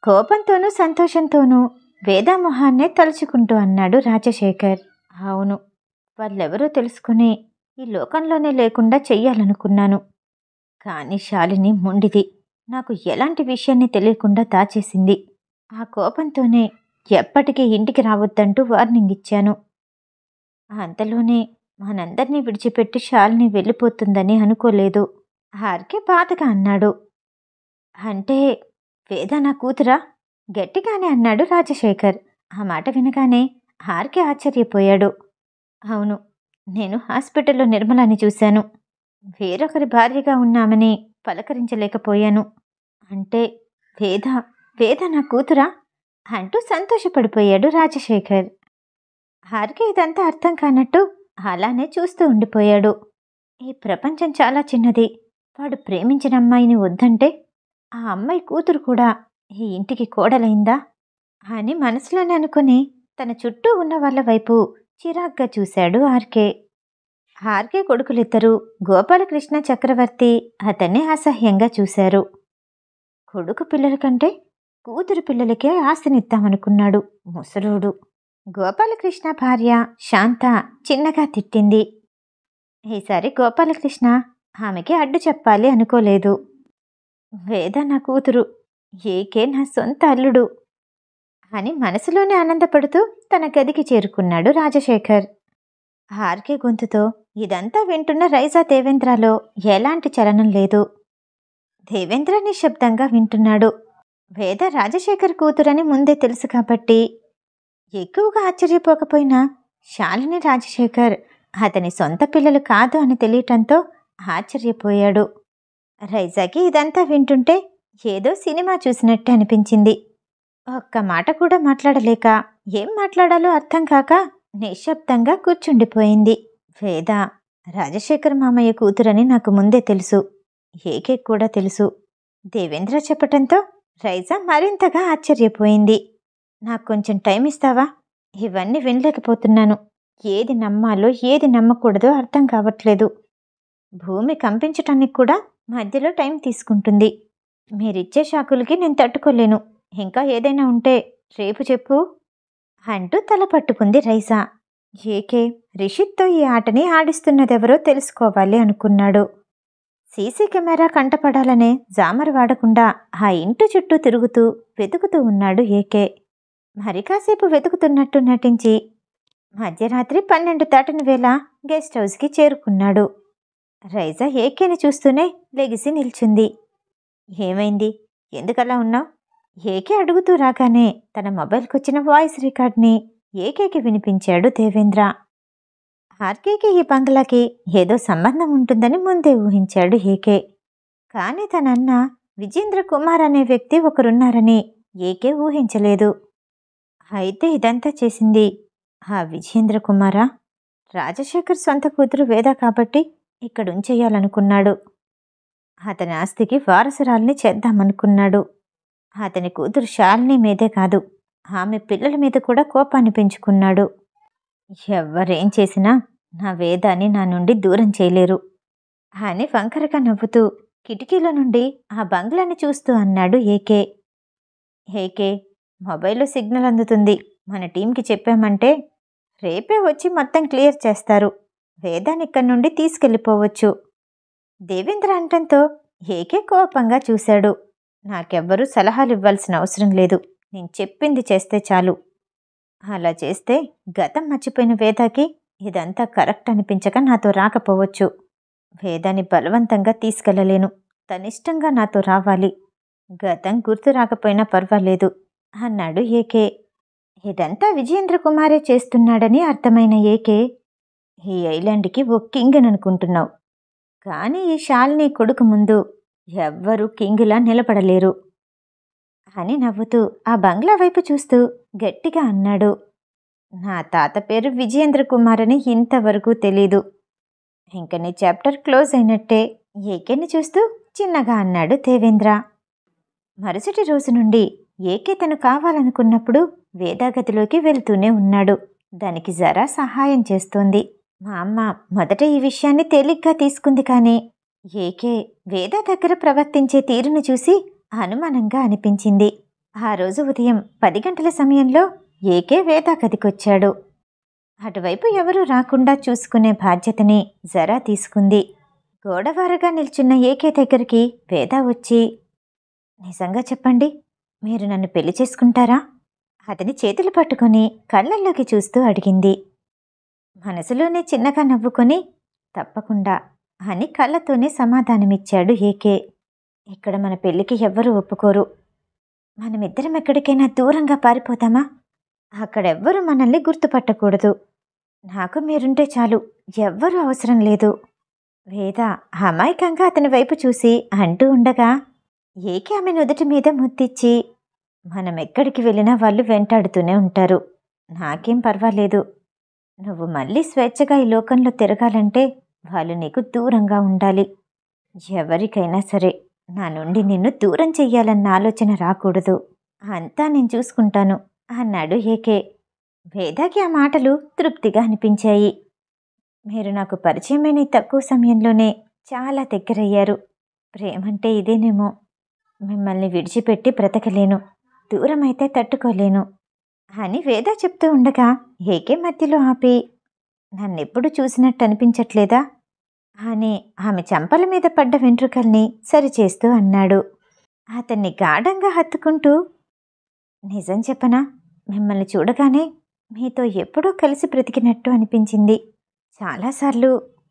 కోపంతోనూ సంతోషంతోనూ వేదామొహాన్నే తలుచుకుంటూ అన్నాడు రాజశేఖర్. అవును, వాళ్ళెవరో తెలుసుకుని ఈ లోకంలోనే లేకుండా చెయ్యాలనుకున్నాను. కానీ శాలిని మొండిది. నాకు ఎలాంటి విషయాన్ని తెలియకుండా దాచేసింది. ఆ కోపంతోనే ఎప్పటికీ ఇంటికి రావద్దంటూ వార్నింగ్ ఇచ్చాను. అంతలోనే మనందర్నీ విడిచిపెట్టి శాలిని వెళ్ళిపోతుందని అనుకోలేదు. ఆర్కే బాధగా అన్నాడు. అంటే వేద నా కూతురా? గట్టిగానే అన్నాడు రాజశేఖర్. ఆ మాట వినగానే ఆర్కే ఆశ్చర్యపోయాడు. అవును, నేను హాస్పిటల్లో నిర్మలాని చూశాను. వేరొకరి భార్యగా ఉన్నామని పలకరించలేకపోయాను. అంటే వేద నా కూతురా అంటూ సంతోషపడిపోయాడు రాజశేఖర్. ఆర్కే ఇదంతా అర్థం కానట్టు అలానే చూస్తూ ఉండిపోయాడు. ఈ ప్రపంచం చాలా చిన్నది. వాడు ప్రేమించిన అమ్మాయిని వద్దంటే ఆ అమ్మాయి కూతురు కూడా ఈ ఇంటికి కోడలైందా అని మనసులోనే అనుకుని తన చుట్టూ ఉన్న వాళ్ళ వైపు చిరాగ్గా చూశాడు ఆర్కే. ఆర్కే కొడుకులిద్దరూ గోపాలకృష్ణ చక్రవర్తి అతన్ని అసహ్యంగా చూశారు. కొడుకు పిల్లల కంటే కూతురు పిల్లలకే ఆస్తినిద్దామనుకున్నాడు ముసలోడు. గోపాలకృష్ణ భార్య శాంత చిన్నగా తిట్టింది. ఈసారి గోపాలకృష్ణ ఆమెకి అడ్డు చెప్పాలి అనుకోలేదు. వేద నా కూతురు, ఏకే నా సొంత అల్లుడు అని మనసులోనే ఆనందపడుతూ తన గదికి చేరుకున్నాడు రాజశేఖర్. ఆర్కే గొంతుతో ఇదంతా వింటున్న రైజా దేవేంద్రలో ఎలాంటి చలనం లేదు. దేవేంద్ర నిశ్శబ్దంగా వింటున్నాడు. వేద రాజశేఖర్ కూతురని ముందే తెలుసు కాబట్టి ఎక్కువగా ఆశ్చర్యపోకపోయినా శాలిని రాజశేఖర్ అతని సొంత పిల్లలు కాదు అని తెలియటంతో ఆశ్చర్యపోయాడు. రైజాకి ఇదంతా వింటుంటే ఏదో సినిమా చూసినట్టే అనిపించింది. ఒక్క మాట కూడా మాట్లాడలేక ఏం మాట్లాడాలో అర్థం కాక నిశ్శబ్దంగా కూర్చుండిపోయింది. వేద రాజశేఖర్ మామయ్య కూతురని నాకు ముందే తెలుసు, ఏకే కూడా తెలుసు. దేవేంద్ర చెప్పటంతో రైజా మరింతగా ఆశ్చర్యపోయింది. నాకు కొంచెం టైం ఇస్తావా? ఇవన్నీ వినలేకపోతున్నాను. ఏది నమ్మాలో ఏది నమ్మకూడదో అర్థం కావట్లేదు. భూమి కంపించటానికి కూడా మధ్యలో టైం తీసుకుంటుంది. మీరిచ్చే షాకులకి నేను తట్టుకోలేను. ఇంకా ఏదైనా ఉంటే రేపు చెప్పు అంటూ తల పట్టుకుంది రైజా. ఏకే రిషిత్తో ఈ ఆటని ఆడిస్తున్నదెవరో తెలుసుకోవాలి అనుకున్నాడు. సీసీ కెమెరా కంటపడాలనే జామరు వాడకుండా ఆ ఇంటి చుట్టూ తిరుగుతూ వెతుకుతూ ఉన్నాడు ఏకే. మరి కాసేపు వెతుకుతున్నట్టు నటించి మధ్యరాత్రి 12 దాటిన వేళ గెస్ట్ హౌస్కి చేరుకున్నాడు. రైజా ఏకేని చూస్తూనే లెగిసి నిల్చుంది. ఏమైంది? ఎందుకలా ఉన్నావు? ఏకే అడుగుతూ రాగానే తన మొబైల్కొచ్చిన వాయిస్ రికార్డ్ని ఏకేకి వినిపించాడు దేవేంద్ర. ఆర్కేకి ఈ బంగ్లాకి ఏదో సంబంధం ఉంటుందని ముందే ఊహించాడు ఏకే. కానీ తనన్న విజేంద్ర కుమార్ అనే వ్యక్తి ఒకరున్నారని ఏకే ఊహించలేదు. అయితే ఇదంతా చేసింది ఆ విజేంద్ర కుమారా? రాజశేఖర్ సొంత కూతురు వేద కాబట్టి ఇక్కడుంచేయాలనుకున్నాడు. అతని ఆస్తికి వారసురాల్ని చేద్దామనుకున్నాడు. అతని కూతురు శాలిని మీదే కాదు, ఆమె పిల్లల మీద కూడా కోపాన్ని పెంచుకున్నాడు. ఎవ్వరేం చేసినా నా వేదాన్ని నా నుండి దూరం చేయలేరు అని వంకరగా నవ్వుతూ కిటికీలో నుండి ఆ బంగ్లాని చూస్తూ అన్నాడు ఏకే. ఏకే, మొబైల్లో సిగ్నల్ అందుతుంది. మన టీంకి చెప్పామంటే రేపే వచ్చి మొత్తం క్లియర్ చేస్తారు. వేదాన్ని ఇక్కడి నుండి తీసుకెళ్ళిపోవచ్చు. దేవేంద్ర అంటంతో ఏకే కోపంగా చూశాడు. నాకెవ్వరూ సలహాలు ఇవ్వాల్సిన అవసరం లేదు. నేను చెప్పింది చేస్తే చాలు. అలా చేస్తే గతం మర్చిపోయిన వేదాకి ఇదంతా కరెక్ట్ అనిపించక నాతో రాకపోవచ్చు. వేదాన్ని బలవంతంగా తీసుకెళ్లలేను. తనిష్టంగా నాతో రావాలి. గతం గుర్తు రాకపోయినా పర్వాలేదు అన్నాడు ఏకే. ఇదంతా విజయేంద్ర కుమారే చేస్తున్నాడని అర్థమైన ఏకే, ఈ ఐలాండ్కి ఓ కింగ్ అనుకుంటున్నావు, కానీ ఈ శాలిని కొడుకు ముందు ఎవ్వరూ కింగ్లా నిలబడలేరు అని నవ్వుతూ ఆ బంగ్లా వైపు చూస్తూ గట్టిగా అన్నాడు. నా తాత పేరు విజయేంద్ర కుమార్ అని ఇంతవరకు తెలీదు. ఇంక నీ చాప్టర్ క్లోజ్ అయినట్టే ఏకేని చూస్తూ చిన్నగా అన్నాడు దేవేంద్ర. మరుసటి రోజు నుండి ఏకే తను కావాలనుకున్నప్పుడు వేదాగదిలోకి వెళ్తూనే ఉన్నాడు. దానికి జరా సహాయం చేస్తోంది. మా అమ్మ మొదట ఈ విషయాన్ని తేలిగ్గా తీసుకుంది, కానీ ఏకే వేద దగ్గర ప్రవర్తించే తీరును చూసి అనుమానంగా అనిపించింది. ఆ రోజు ఉదయం 10 గంటల సమయంలో ఏకే వేద గదికొచ్చాడు. అటువైపు ఎవరూ రాకుండా చూసుకునే బాధ్యతని జరా తీసుకుంది. గోడవారగా నిల్చున్న ఏకే దగ్గరికి వేద వచ్చి, నిజంగా చెప్పండి, మీరు నన్ను పెళ్లి చేసుకుంటారా? అతని చేతులు పట్టుకుని కళ్ళల్లోకి చూస్తూ అడిగింది. మనసులోనే చిన్నగా నవ్వుకొని తప్పకుండా అని కళ్ళతోనే సమాధానమిచ్చాడు ఏకే. ఇక్కడ మన పెళ్లికి ఎవ్వరూ ఒప్పుకోరు. మనమిద్దరం ఎక్కడికైనా దూరంగా పారిపోతామా? అక్కడెవ్వరూ మనల్ని గుర్తుపట్టకూడదు. నాకు మీరుంటే చాలు, ఎవ్వరూ అవసరం లేదు. వేద అమాయకంగా అతని వైపు చూసి అంటూ ఉండగా ఏకే ఆమె నుదుటి మీద ముద్దిచ్చి, మనం ఎక్కడికి వెళ్ళినా వాళ్ళు వెంటాడుతూనే ఉంటారు. నాకేం పర్వాలేదు. నువ్వు మళ్ళీ స్వేచ్ఛగా ఈ లోకంలో తిరగాలంటే వాళ్ళు నీకు దూరంగా ఉండాలి. ఎవరికైనా సరే నా నుండి నిన్ను దూరం చెయ్యాలన్న ఆలోచన రాకూడదు. అంతా నేను చూసుకుంటాను అన్నాడు ఏకే. వేదాకి ఆ మాటలు తృప్తిగా అనిపించాయి. మీరు నాకు పరిచయమైన ఈ తక్కువ సమయంలోనే చాలా దగ్గరయ్యారు. ప్రేమంటే ఇదేనేమో. మిమ్మల్ని విడిచిపెట్టి బ్రతకలేను. దూరమైతే తట్టుకోలేను. అని వేద చెప్తూ ఉండగా ఏకే మధ్యలో ఆపి, నన్నెప్పుడు చూసినట్టు అనిపించట్లేదా అని ఆమె చెంపల మీద పడ్డ వెంట్రుకల్ని సరిచేస్తూ అన్నాడు. అతన్ని గాఢంగా హత్తుకుంటూ, నిజం చెప్పనా, మిమ్మల్ని చూడగానే మీతో ఎప్పుడూ కలిసి బ్రతికినట్టు అనిపించింది. చాలాసార్లు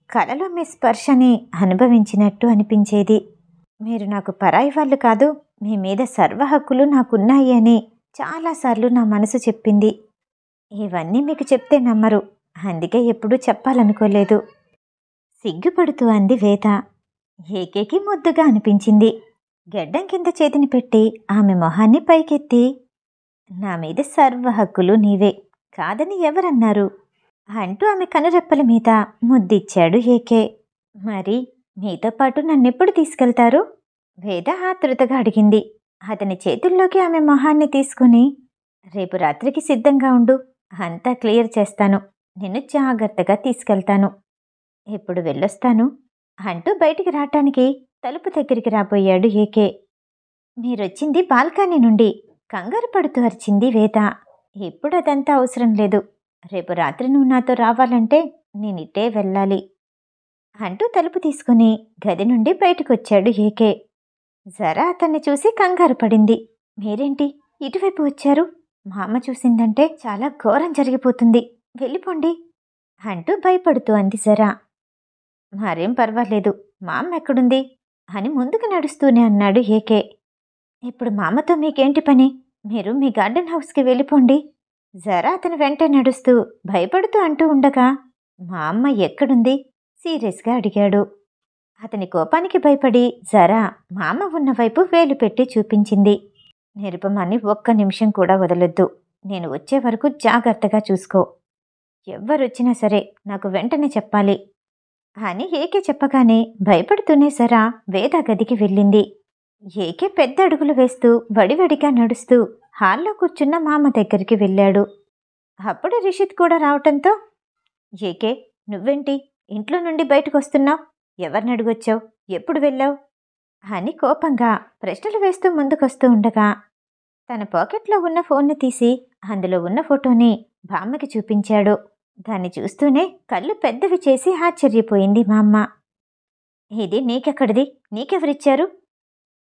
కలలో మీ స్పర్శని అనుభవించినట్టు అనిపించేది. మీరు నాకు పరాయి వాళ్ళు కాదు, మీ మీద సర్వ హక్కులు నాకున్నాయి అని చాలాసార్లు నా మనసు చెప్పింది. ఇవన్నీ మీకు చెప్తే నమ్మరు, అందుకే ఎప్పుడూ చెప్పాలనుకోలేదు. సిగ్గుపడుతూ అంది వేద. ఏకేకి ముద్దుగా అనిపించింది. గెడ్డం కింద చేతిని పెట్టి ఆమె మొహాన్ని పైకెత్తి, నా మీద సర్వ హక్కులు నీవే, కాదని ఎవరన్నారు అంటూ ఆమె కనురెప్పల మీద ముద్దిచ్చాడు ఏకే. మరి మీతో పాటు నన్నెప్పుడు తీసుకెళ్తారు? వేద ఆతృతగా అడిగింది. అతని చేతుల్లోకి ఆమె మొహాన్ని తీసుకుని, రేపు రాత్రికి సిద్ధంగా ఉండు, అంతా క్లియర్ చేస్తాను, నిన్ను జాగ్రత్తగా తీసుకెళ్తాను. ఇప్పుడు వెళ్ళొస్తాను అంటూ బయటికి రావటానికి తలుపు దగ్గరికి రాబోయాడు ఏకే. మీరొచ్చింది బాల్కనీ నుండి, కంగారు పడుతూ అరిచింది వేద. ఇప్పుడు అదంతా అవసరం లేదు, రేపు రాత్రి నువ్వు నాతో రావాలంటే నేనిట్టే వెళ్ళాలి అంటూ తలుపు తీసుకుని గది నుండి బయటకొచ్చాడు ఏకే. జరా అతన్ని చూసి కంగారు పడింది. మీరేంటి ఇటువైపు వచ్చారు? మా అమ్మ చూసిందంటే చాలా ఘోరం జరిగిపోతుంది, వెళ్ళిపోండి అంటూ భయపడుతూ అంది జరా. మరేం పర్వాలేదు, మా అమ్మ ఎక్కడుంది అని ముందుకు నడుస్తూనే అన్నాడు ఏకే. ఇప్పుడు మా అమ్మతో మీకేంటి పని, మీరు మీ గార్డెన్ హౌస్కి వెళ్ళిపోండి జరా అతను వెంట నడుస్తూ భయపడుతూ అంటూ ఉండగా, మా అమ్మ ఎక్కడుంది సీరియస్గా అడిగాడు. అతని కోపానికి భయపడి జరా మా అమ్మ ఉన్న వైపు వేలు పెట్టి చూపించింది. నిరుపమాన్ని ఒక్క నిమిషం కూడా వదలొద్దు, నేను వచ్చే వరకు జాగ్రత్తగా చూసుకో, ఎవ్వరొచ్చినా సరే నాకు వెంటనే చెప్పాలి అని ఏకే చెప్పగానే భయపడుతూనే జరా వేద గదికి వెళ్ళింది. ఏకే పెద్ద అడుగులు వేస్తూ వడివడిగా నడుస్తూ హాల్లో కూర్చున్న మామ దగ్గరికి వెళ్ళాడు. అప్పుడు రిషిత్ కూడా రావటంతో, ఏకే నువ్వేంటి ఇంట్లో నుండి బయటకు వస్తున్నావు, ఎవరిని అడుగొచ్చావు, ఎప్పుడు వెళ్ళావు అని కోపంగా ప్రశ్నలు వేస్తూ ముందుకొస్తూ ఉండగా తన పాకెట్లో ఉన్న ఫోన్ని తీసి అందులో ఉన్న ఫోటోని బామ్మకి చూపించాడు. దాన్ని చూస్తూనే కళ్ళు పెద్దవి చేసి ఆశ్చర్యపోయింది మా అమ్మ. ఇది నీకెక్కడిది, నీకెవరిచ్చారు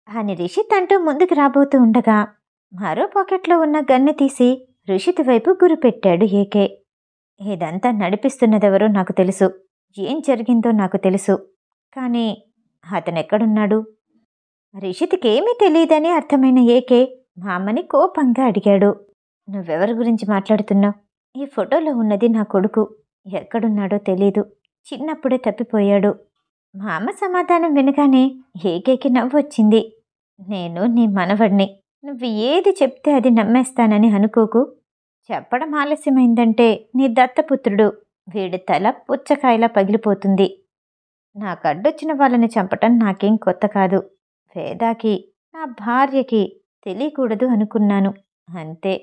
అని రిషిత్ అంటూ ముందుకు రాబోతూ ఉండగా మరో పాకెట్లో ఉన్న గన్ను తీసి రిషిత్ వైపు గురిపెట్టాడు ఏకే. ఇదంతా నడిపిస్తున్నదెవరో నాకు తెలుసు, ఏం జరిగిందో నాకు తెలుసు, కానీ అతనెక్కడున్నాడు? రిషిత్కేమీ తెలియదని అర్థమైన ఏకే మా అమ్మని కోపంగా అడిగాడు. నువ్వెవరి గురించి మాట్లాడుతున్నావు? ఈ ఫోటోలో ఉన్నది నా కొడుకు, ఎక్కడున్నాడో తెలీదు, చిన్నప్పుడే తప్పిపోయాడు. మా అమ్మ సమాధానం వినగానే ఏకేకి నవ్వొచ్చింది. నేను నీ మనవడిని, నువ్వు ఏది చెప్తే అది నమ్మేస్తానని అనుకోకు. చెప్పడం ఆలస్యమైందంటే నీ దత్తపుత్రుడు, వీడి తల పుచ్చకాయలా పగిలిపోతుంది. నాకడ్డొచ్చిన వాళ్ళని చంపటం నాకేం కొత్త కాదు. వేదాకి, నా భార్యకి తెలియకూడదు అనుకున్నాను, అంతే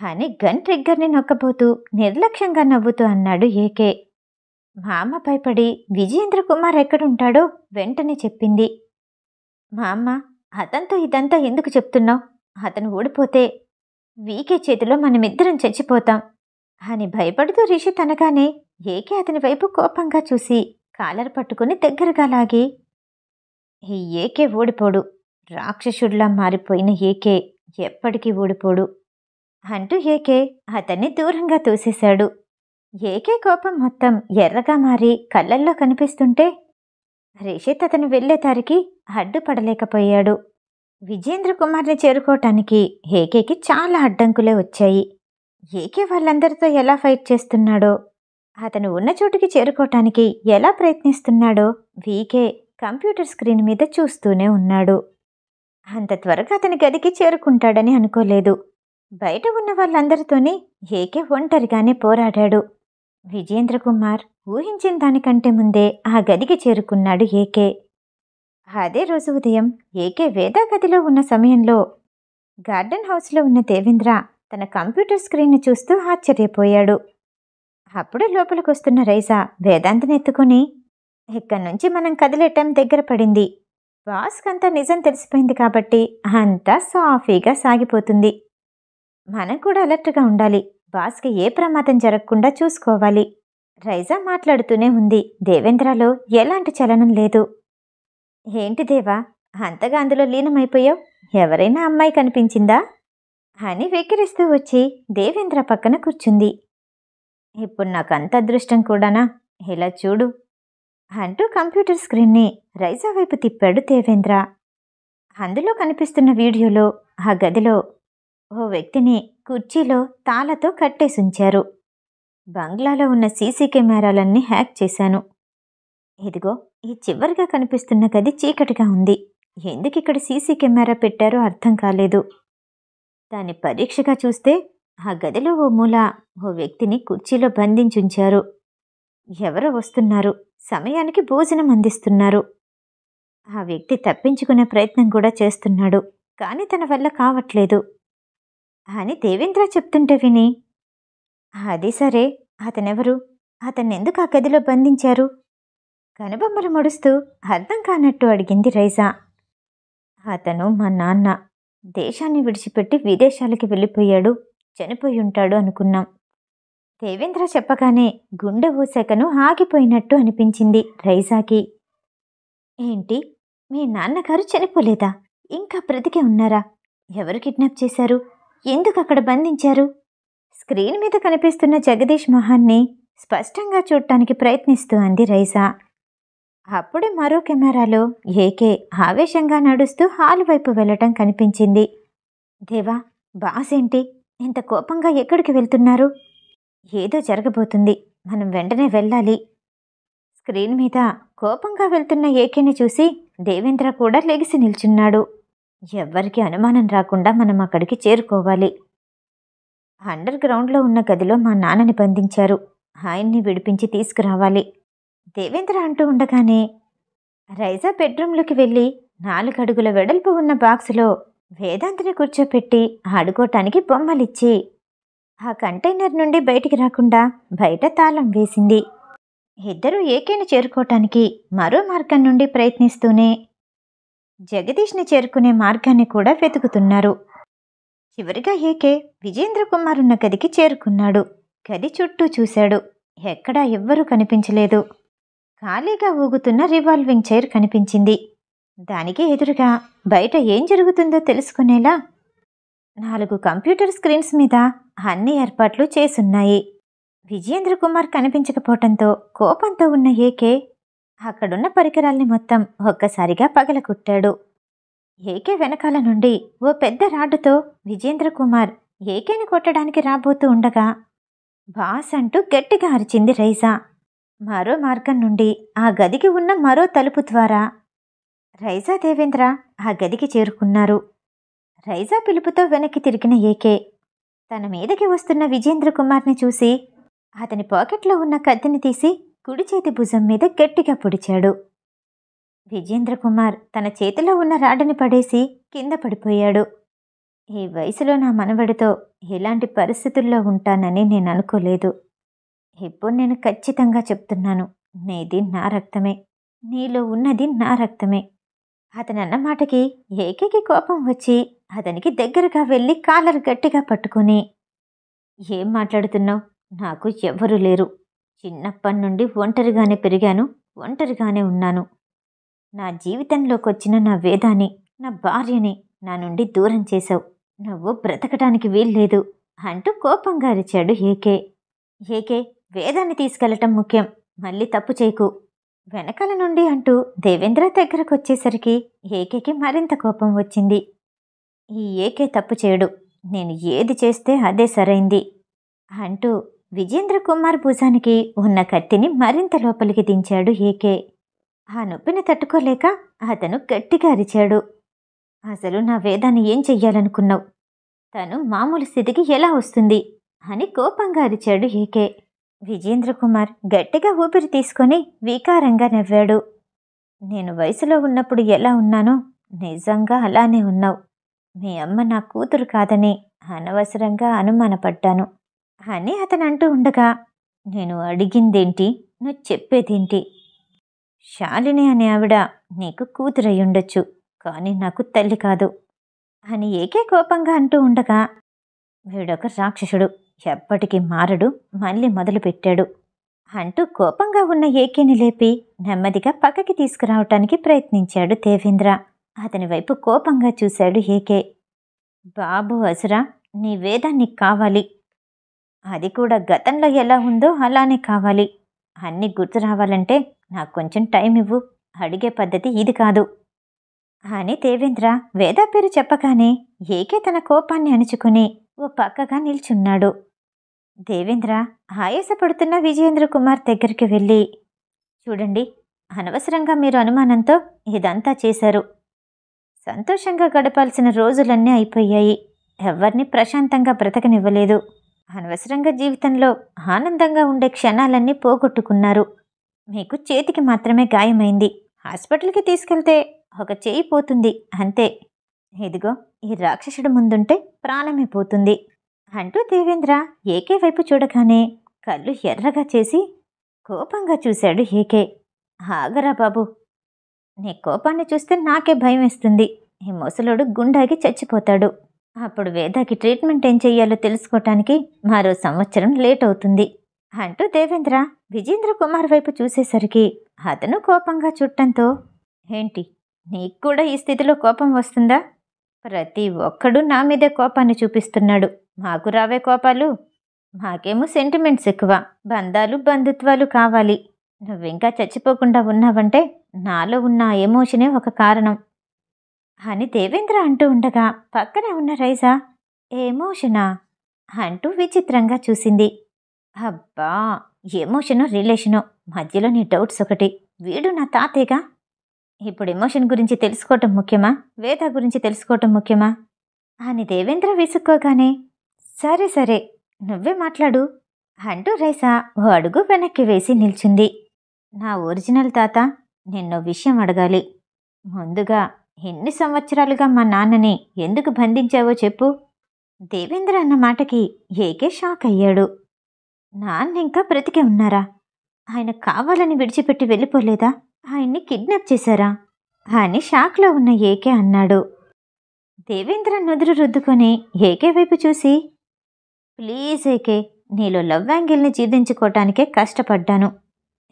అని గన్ ట్రిగ్గర్ని నొక్కబోతూ నిర్లక్ష్యంగా నవ్వుతూ అన్నాడు ఏకే. మా అమ్మ భయపడి విజయేంద్ర కుమార్ ఎక్కడుంటాడో వెంటనే చెప్పింది. మా అమ్మ, అతనితో ఇదంతా ఎందుకు చెప్తున్నావు? అతను ఓడిపోతే వీకే చేతిలో మనమిద్దరం చచ్చిపోతాం అని భయపడుతూ రిషిత్ అనగానే ఏకే అతని వైపు కోపంగా చూసి కాలర్ పట్టుకుని దగ్గరగా లాగి, ఈ ఏకే ఓడిపోడు, రాక్షసుడిలా మారిపోయిన ఏకే ఎప్పటికీ ఓడిపోడు అంటూ ఏకే అతన్ని దూరంగా తోసేశాడు. ఏకే కోపం మొత్తం ఎర్రగా మారి కళ్ళల్లో కనిపిస్తుంటే రిషిత్ అతను వెళ్లేదారికి అడ్డుపడలేకపోయాడు. విజేంద్ర కుమార్ని చేరుకోవటానికి ఏకేకి చాలా అడ్డంకులే వచ్చాయి. ఏకే వాళ్ళందరితో ఎలా ఫైట్ చేస్తున్నాడో, అతను ఉన్న చోటుకి చేరుకోవటానికి ఎలా ప్రయత్నిస్తున్నాడో వీకే కంప్యూటర్ స్క్రీన్ మీద చూస్తూనే ఉన్నాడు. అంత త్వరగా అతని గదికి చేరుకుంటాడని అనుకోలేదు. బయట ఉన్న వాళ్ళందరితోనే ఏకే ఒంటరిగానే పోరాడాడు. విజేంద్ర కుమార్ ఊహించిన దానికంటే ముందే ఆ గదికి చేరుకున్నాడు ఏకే. అదే రోజు ఉదయం ఏకే వేదా గదిలో ఉన్న సమయంలో గార్డెన్ హౌస్లో ఉన్న దేవేంద్ర తన కంప్యూటర్ స్క్రీన్ను చూస్తూ ఆశ్చర్యపోయాడు. అప్పుడు లోపలికొస్తున్న రైజా వేదాంతని ఎత్తుకుని, ఇక్కడి నుంచి మనం కదిలేటం దగ్గర పడింది, బాస్కంతా నిజం తెలిసిపోయింది కాబట్టి అంతా సాఫీగా సాగిపోతుంది, మనం కూడా అలర్ట్గా ఉండాలి. బాస్కి ఏ ప్రమాదం జరగకుండా చూసుకోవాలి. రైజా మాట్లాడుతూనే ఉంది. దేవేంద్రలో ఎలాంటి చలనం లేదు. ఏంటి దేవా, అంతగా అందులో లీనమైపోయావు? ఎవరైనా అమ్మాయి కనిపించిందా అని వెక్కిరిస్తూ వచ్చి దేవేంద్ర పక్కన కూర్చుంది. ఇప్పుడు నాకంత అదృష్టం కూడానా? ఇలా చూడు అంటూ కంప్యూటర్ స్క్రీన్ని రైజా వైపు తిప్పాడు దేవేంద్ర. అందులో కనిపిస్తున్న వీడియోలో ఆ గదిలో ఓ వ్యక్తిని కుర్చీలో తాళతో కట్టేసుంచారు. బంగ్లాలో ఉన్న సీసీ కెమెరాలన్నీ హ్యాక్ చేశాను. ఇదిగో ఈ చివరిగా కనిపిస్తున్న గది చీకటిగా ఉంది. ఎందుకిక్కడ సీసీ కెమెరా పెట్టారో అర్థం కాలేదు. దాన్ని పరీక్షగా చూస్తే ఆ గదిలో ఓ మూల ఓ వ్యక్తిని కుర్చీలో బంధించుంచారు. ఎవరో వస్తున్నారు, సమయానికి భోజనం అందిస్తున్నారు. ఆ వ్యక్తి తప్పించుకునే ప్రయత్నం కూడా చేస్తున్నాడు, కానీ తన వల్ల కావట్లేదు అని దేవేంద్ర చెప్తుంటే విని, అది సరే, అతనెవరు? అతన్నెందుకు ఆ గదిలో బంధించారు? కనుబొమ్మలు ముడుస్తూ అర్థం కానట్టు అడిగింది రైజా. అతను మా నాన్న. దేశాన్ని విడిచిపెట్టి విదేశాలకి వెళ్ళిపోయాడు, చనిపోయి ఉంటాడు అనుకున్నాం. దేవేంద్ర చెప్పగానే గుండె ఓ సెకను ఆగిపోయినట్టు అనిపించింది రైజాకి. ఏంటి, మీ నాన్నగారు చనిపోలేదా? ఇంకా బ్రతికే ఉన్నారా? ఎవరు కిడ్నాప్ చేశారు? ఎందుకు అక్కడ బంధించారు? స్క్రీన్ మీద కనిపిస్తున్న జగదీష్ మహాన్ని స్పష్టంగా చూడటానికి ప్రయత్నిస్తూ అంది రైజా. అప్పుడే మరో కెమెరాలో ఏకే ఆవేశంగా నడుస్తూ హాల్ వైపు వెళ్ళటం కనిపించింది. దేవా, బాస్ ఏంటి ఇంత కోపంగా ఎక్కడికి వెళ్తున్నారు? ఏదో జరగబోతుంది, మనం వెంటనే వెళ్ళాలి. స్క్రీన్ మీద కోపంగా వెళ్తున్న ఏకేని చూసి దేవేంద్ర కూడా లెగిసి నిల్చున్నాడు. ఎవ్వరికి అనుమానం రాకుండా మనం అక్కడికి చేరుకోవాలి. అండర్ గ్రౌండ్లో ఉన్న గదిలో మా నాన్నని బంధించారు. ఆయన్ని విడిపించి తీసుకురావాలి. దేవేంద్ర అంటూ ఉండగానే రైజా బెడ్రూంలోకి వెళ్ళి 4 అడుగుల వెడల్పు ఉన్న బాక్సులో వేదాంతిని కూర్చోపెట్టి ఆడుకోటానికి బొమ్మలిచ్చి ఆ కంటైనర్ నుండి బయటికి రాకుండా బయట తాళం వేసింది. ఇద్దరూ ఏకేని చేరుకోవటానికి మరో మార్గం నుండి ప్రయత్నిస్తూనే జగదీష్ని చేరుకునే మార్గాన్ని కూడా వెతుకుతున్నారు. చివరిగా ఏకే విజేంద్ర కుమార్ ఉన్న గదికి చేరుకున్నాడు. గది చుట్టూ చూశాడు. ఎక్కడా ఎవ్వరూ కనిపించలేదు. ఖాళీగా ఊగుతున్న రివాల్వింగ్ చైర్ కనిపించింది. దానికి ఎదురుగా బయట ఏం జరుగుతుందో తెలుసుకునేలా 4 కంప్యూటర్ స్క్రీన్స్ మీద అన్ని ఏర్పాట్లు చేసున్నాయి. విజయేంద్ర కుమార్ కనిపించకపోవటంతో కోపంతో ఉన్న ఏకే అక్కడున్న పరికరాల్ని మొత్తం ఒక్కసారిగా పగలగొట్టాడు. ఏకే వెనకాల నుండి ఓ పెద్ద రాడ్డుతో విజేంద్ర కుమార్ ఏకేని కొట్టడానికి రాబోతూ ఉండగా బాస్ అంటూ గట్టిగా అరిచింది రైజా. మరో మార్గం నుండి ఆ గదికి ఉన్న మరో తలుపు ద్వారా రైజా, దేవేంద్ర ఆ గదికి చేరుకున్నారు. రైజా పిలుపుతో వెనక్కి తిరిగిన ఏకే తన మీదకి వస్తున్న విజేంద్ర కుమార్ని చూసి అతని పాకెట్లో ఉన్న కత్తిని తీసి కుడి చేతి భుజం మీద గట్టిగా పొడిచాడు. విజేంద్ర కుమార్ తన చేతిలో ఉన్న రాడ్డుని పడేసి కింద పడిపోయాడు. ఈ వయసులో నా మనవడితో ఎలాంటి పరిస్థితుల్లో ఉంటానని నేను అనుకోలేదు. ఇప్పుడు నేను ఖచ్చితంగా చెప్తున్నాను, నీది నా రక్తమే, నీలో ఉన్నది నా రక్తమే. అతనన్న మాటకి ఏకేకి కోపం వచ్చి అతనికి దగ్గరగా వెళ్ళి కాలర్ గట్టిగా పట్టుకుని, ఏం మాట్లాడుతున్నావు? నాకు ఎవ్వరూ లేరు. చిన్నప్పటి నుండి ఒంటరిగానే పెరిగాను, ఒంటరిగానే ఉన్నాను. నా జీవితంలోకొచ్చిన నా వేదాన్ని, నా భార్యని నా నుండి దూరం చేశావు. నువ్వు బ్రతకటానికి వీల్లేదు అంటూ కోపంగా అరిచాడు ఏకే. ఏకే, వేదాన్ని తీసుకెళ్లటం ముఖ్యం, మళ్ళీ తప్పు చేయకు వెనకాల నుండి అంటూ దేవేంద్ర దగ్గరకొచ్చేసరికి ఏకేకి మరింత కోపం వచ్చింది. ఈ ఏకే తప్పు చేయడు, నేను ఏది చేస్తే అదే సరైంది అంటూ విజేంద్ర కుమార్ భుజానికి ఉన్న కత్తిని మరింత లోపలికి దించాడు ఏకే. ఆ నొప్పిని తట్టుకోలేక అతను గట్టిగా అరిచాడు. అసలు నా వేదాన్ని ఏం చెయ్యాలనుకున్నావు? తను మామూలు స్థితికి ఎలా వస్తుంది అని కోపంగా అరిచాడు ఏకే. విజేంద్ర కుమార్ గట్టిగా ఊపిరి తీసుకొని వికారంగా నవ్వాడు. నేను వయసులో ఉన్నప్పుడు ఎలా ఉన్నానో నిజంగా అలానే ఉన్నావు. మీ అమ్మ నా కూతురు కాదని అనవసరంగా అనుమానపడ్డాను అని అతను అంటూ ఉండగా, నేను అడిగిందేంటి, నువ్వు చెప్పేదేంటి? శాలిని అనే ఆవిడ నీకు కూతురయ్యుండొచ్చు, కానీ నాకు తల్లి కాదు అని ఏకే కోపంగా అంటూ ఉండగా వీడొక రాక్షసుడు, ఎప్పటికీ మారడు, మళ్ళీ మొదలుపెట్టాడు అంటూ కోపంగా ఉన్న ఏకేని లేపి నెమ్మదిగా పక్కకి తీసుకురావటానికి ప్రయత్నించాడు దేవేంద్ర. అతని వైపు కోపంగా చూశాడు ఏకే. బాబు అసురా, నీ వేద నీకు కావాలి. అది కూడా గతంలో ఎలా ఉందో అలానే కావాలి. అన్నీ గుర్తు రావాలంటే నాకు కొంచెం టైం ఇవ్వు. అడిగే పద్ధతి ఇది కాదు అని దేవేంద్ర వేద పేరు చెప్పగానే ఏకే తన కోపాన్ని అణుచుకుని ఓ పక్కగా నిల్చున్నాడు. దేవేంద్ర ఆయాసపడుతున్న విజయేంద్ర కుమార్ దగ్గరికి వెళ్ళి, చూడండి, అనవసరంగా మీరు అనుమానంతో ఇదంతా చేశారు. సంతోషంగా గడపాల్సిన రోజులన్నీ అయిపోయాయి. ఎవరిని ప్రశాంతంగా బ్రతకనివ్వలేదు. అనవసరంగా జీవితంలో ఆనందంగా ఉండే క్షణాలన్నీ పోగొట్టుకున్నారు. మీకు చేతికి మాత్రమే గాయమైంది. హాస్పిటల్కి తీసుకెళ్తే ఒక చేయి పోతుంది అంతే. ఇదిగో ఈ రాక్షసుడు ముందుంటే ప్రాణమే పోతుంది అంటూ దేవేంద్ర ఏకే వైపు చూడగానే కళ్ళు ఎర్రగా చేసి కోపంగా చూశాడు ఏకే. ఆగరా బాబు, నీ కోపాన్ని చూస్తే నాకే భయం వేస్తుంది. ఈ ముసలోడు గుండాగి చచ్చిపోతాడు. అప్పుడు వేదాకి ట్రీట్మెంట్ ఏం చెయ్యాలో తెలుసుకోవటానికి మరో సంవత్సరం లేట్ అవుతుంది అంటూ దేవేంద్ర విజేంద్ర కుమార్ వైపు చూసేసరికి అతను కోపంగా చుట్టంతో, ఏంటి, నీకు కూడా ఈ స్థితిలో కోపం వస్తుందా? ప్రతి ఒక్కడూ నా మీదే కోపాన్ని చూపిస్తున్నాడు. మాకు రావే కోపాలు? మాకేమో సెంటిమెంట్స్ ఎక్కువ, బంధాలు బంధుత్వాలు కావాలి. నువ్వింకా చచ్చిపోకుండా ఉన్నావంటే నాలో ఉన్న ఎమోషనే ఒక కారణం అని దేవేంద్ర అంటూ ఉండగా పక్కనే ఉన్న రైజా ఎమోషనా అంటూ విచిత్రంగా చూసింది. అబ్బా, ఎమోషనో రిలేషనో మధ్యలో నీ డౌట్స్ ఒకటి. వీడు నా తాతేగా. ఇప్పుడు ఎమోషన్ గురించి తెలుసుకోవటం ముఖ్యమా, వేద గురించి తెలుసుకోవటం ముఖ్యమా అని దేవేంద్ర విసుక్కోగానే, సరే సరే నువ్వే మాట్లాడు అంటూ రైసా ఓ అడుగు వెనక్కి వేసి నిల్చుంది. నా ఒరిజినల్ తాత, నిన్నో విషయం అడగాలి. ముందుగా ఎన్ని సంవత్సరాలుగా మా నాన్నని ఎందుకు బంధించావో చెప్పు. దేవేంద్ర అన్న మాటకి ఏకే షాక్ అయ్యాడు. నాన్న ఇంకా బ్రతికే ఉన్నారా? ఆయన కావాలని విడిచిపెట్టి వెళ్ళిపోలేదా? ఆయన్ని కిడ్నాప్ చేశారా అని షాక్లో ఉన్న ఏకే అన్నాడు. దేవేంద్ర నుదురు రుద్దుకొని ఏకే వైపు చూసి, ప్లీజ్ ఏకే, నీలో లవ్ యాంగిల్ని జీర్ణించుకోవటానికే కష్టపడ్డాను.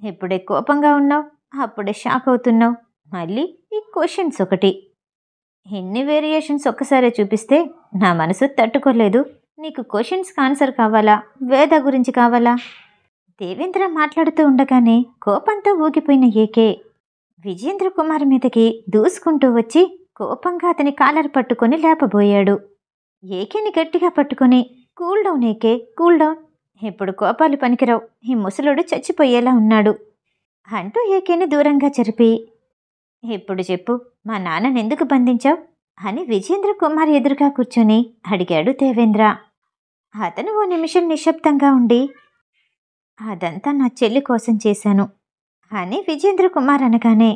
ఇప్పుడే కోపంగా ఉన్నావు, అప్పుడే షాక్ అవుతున్నావు. మళ్ళీ ఈ క్వశ్చన్స్ ఒకటి. ఎన్ని వేరియేషన్స్ ఒక్కసారే చూపిస్తే నా మనసు తట్టుకోలేదు. నీకు క్వశ్చన్స్కి ఆన్సర్ కావాలా, వేద గురించి కావాలా? దేవేంద్ర మాట్లాడుతూ ఉండగానే కోపంతో ఊగిపోయిన ఏకే విజేంద్ర కుమార్ మీదకి దూసుకుంటూ వచ్చి కోపంగా అతని కాలర్ పట్టుకొని లేపబోయాడు. ఏకేని గట్టిగా పట్టుకొని, cool down AK, cool down. ఇప్పుడు కోపాలు పనికిరావు. ఈ ముసలుడు చచ్చిపోయేలా ఉన్నాడు అంటూ ఏకేని దూరంగా జరిపి, ఇప్పుడు చెప్పు, మా నాన్నని ఎందుకు బంధించావు అని విజేంద్ర కుమార్ ఎదురుగా కూర్చొని అడిగాడు దేవేంద్ర. అతను ఓ నిమిషం నిశ్శబ్దంగా ఉండి, అదంతా నా చెల్లి కోసం చేశాను అని విజేంద్ర కుమార్ అనగానే,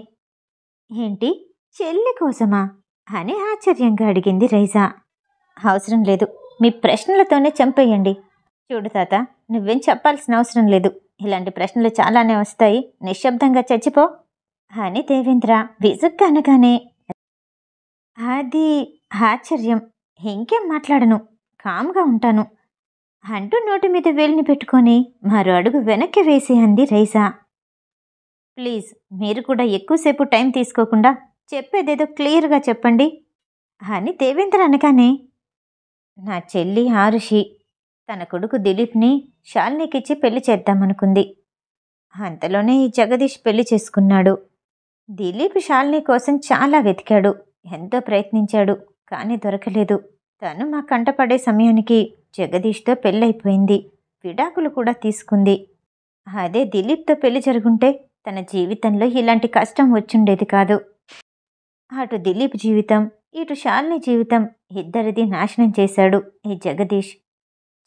ఏంటి, చెల్లి కోసమా అని ఆశ్చర్యంగా అడిగింది రైజా. అవసరం లేదు, మీ ప్రశ్నలతోనే చంపేయండి. చూడు తాత, నువ్వేం చెప్పాల్సిన అవసరం లేదు. ఇలాంటి ప్రశ్నలు చాలానే వస్తాయి. నిశ్శబ్దంగా చచ్చిపో అని దేవేంద్ర విసుగ్గా అనగానే, అది ఆశ్చర్యం, ఇంకేం మాట్లాడను, కామ్గా ఉంటాను అంటూ నోటి మీద వేలిని పెట్టుకొని మరో అడుగు వెనక్కి వేసి అంది రైజా. ప్లీజ్, మీరు కూడా ఎక్కువసేపు టైం తీసుకోకుండా చెప్పేదేదో క్లియర్గా చెప్పండి అని దేవేంద్ర అనగానే, నా చెల్లి ఆరుషి తన కొడుకు దిలీప్ని శాలినికిచ్చి పెళ్లి చేద్దామనుకుంది. అంతలోనే ఈ జగదీష్ పెళ్లి చేసుకున్నాడు. దిలీప్ శాలిని కోసం చాలా వెతికాడు, ఎంతో ప్రయత్నించాడు, కానీ దొరకలేదు. తను మా కంటపడే సమయానికి జగదీష్తో పెళ్ళైపోయింది. విడాకులు కూడా తీసుకుంది. అదే దిలీప్తో పెళ్లి జరుగుంటే తన జీవితంలో ఇలాంటి కష్టం వచ్చుండేది కాదు. అటు దిలీప్ జీవితం, ఇటు శాలిని జీవితం ఇద్దరిది నాశనం చేశాడు ఈ జగదీష్.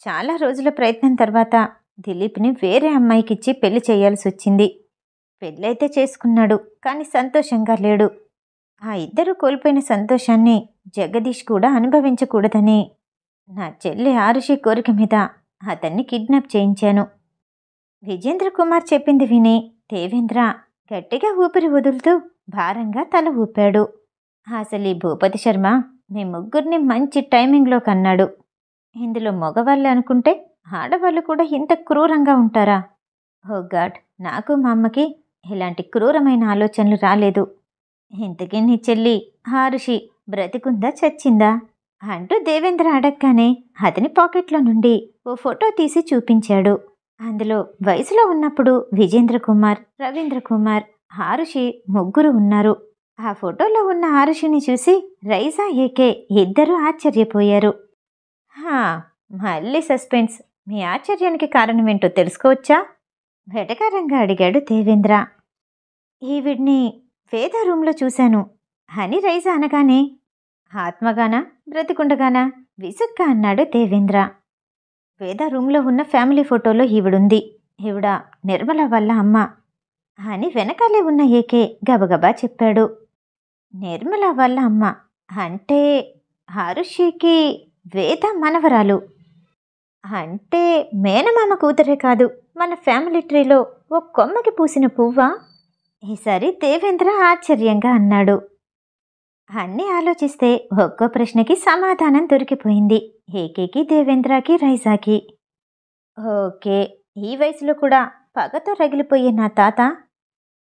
చాలా రోజుల ప్రయత్నం తర్వాత దిలీప్ని వేరే అమ్మాయికిచ్చి పెళ్లి చేయాల్సి వచ్చింది. పెళ్ళైతే చేసుకున్నాడు, కానీ సంతోషంగా లేడు. ఆ ఇద్దరు కోల్పోయిన సంతోషాన్ని జగదీష్ కూడా అనుభవించకూడదని నా చెల్లి ఆరుషి కోరిక మీద అతన్ని కిడ్నాప్ చేయించాను. విజేంద్ర కుమార్ చెప్పింది విని దేవేంద్ర గట్టిగా ఊపిరి వదులుతూ భారంగా తల ఊపాడు. అసలు ఈ భూపతి శర్మ మీ ముగ్గురిని మంచి టైమింగ్లో కన్నాడు. ఇందులో మగవాళ్ళే అనుకుంటే ఆడవాళ్ళు కూడా ఇంత క్రూరంగా ఉంటారా? ఓ గాడ్! నాకు మా అమ్మకి ఇలాంటి క్రూరమైన ఆలోచనలు రాలేదు. ఇంతకీ నీ చెల్లి హారుషి బ్రతికుందా చచ్చిందా అంటూ దేవేంద్ర అడగగానే అతని పాకెట్లో నుండి ఓ ఫోటో తీసి చూపించాడు. అందులో వయసులో ఉన్నప్పుడు విజేంద్ర కుమార్, రవీంద్ర కుమార్, హారుషి ముగ్గురు ఉన్నారు. ఆ ఫోటోలో ఉన్న హారుషిని చూసి రైజా, ఏకే ఇద్దరూ ఆశ్చర్యపోయారు. హా, మళ్ళీ సస్పెన్స్. మీ ఆశ్చర్యానికి కారణమేంటో తెలుసుకోవచ్చా? వెటకారంగా అడిగాడు దేవేంద్ర. ఈవిడ్ని వేద రూంలో చూశాను అని రైజా అనగానే ఆత్మగానా బ్రతికుండగానా విసుగ్గా అన్నాడు దేవేంద్ర. వేద రూంలో ఉన్న ఫ్యామిలీ ఫోటోలో ఈవిడుంది. ఈవిడ నిర్మల వాళ్ళ అమ్మ అని వెనకాలే ఉన్న ఏకే గబగబా చెప్పాడు. నిర్మల వాళ్ళ అమ్మ అంటే హారుషికి వేద మనవరాలు. అంటే మేనమామ కూతురే కాదు, మన ఫ్యామిలీ ట్రీలో ఓ కొమ్మకి పూసిన పువ్వా? ఈసారి దేవేంద్ర ఆశ్చర్యంగా అన్నాడు. అన్నీ ఆలోచిస్తే ఒక్కో ప్రశ్నకి సమాధానం దొరికిపోయింది ఏకేకి, దేవేంద్రకి, రైజాకి. ఓకే, ఈ వయసులో కూడా పగతో రగిలిపోయే నా తాత.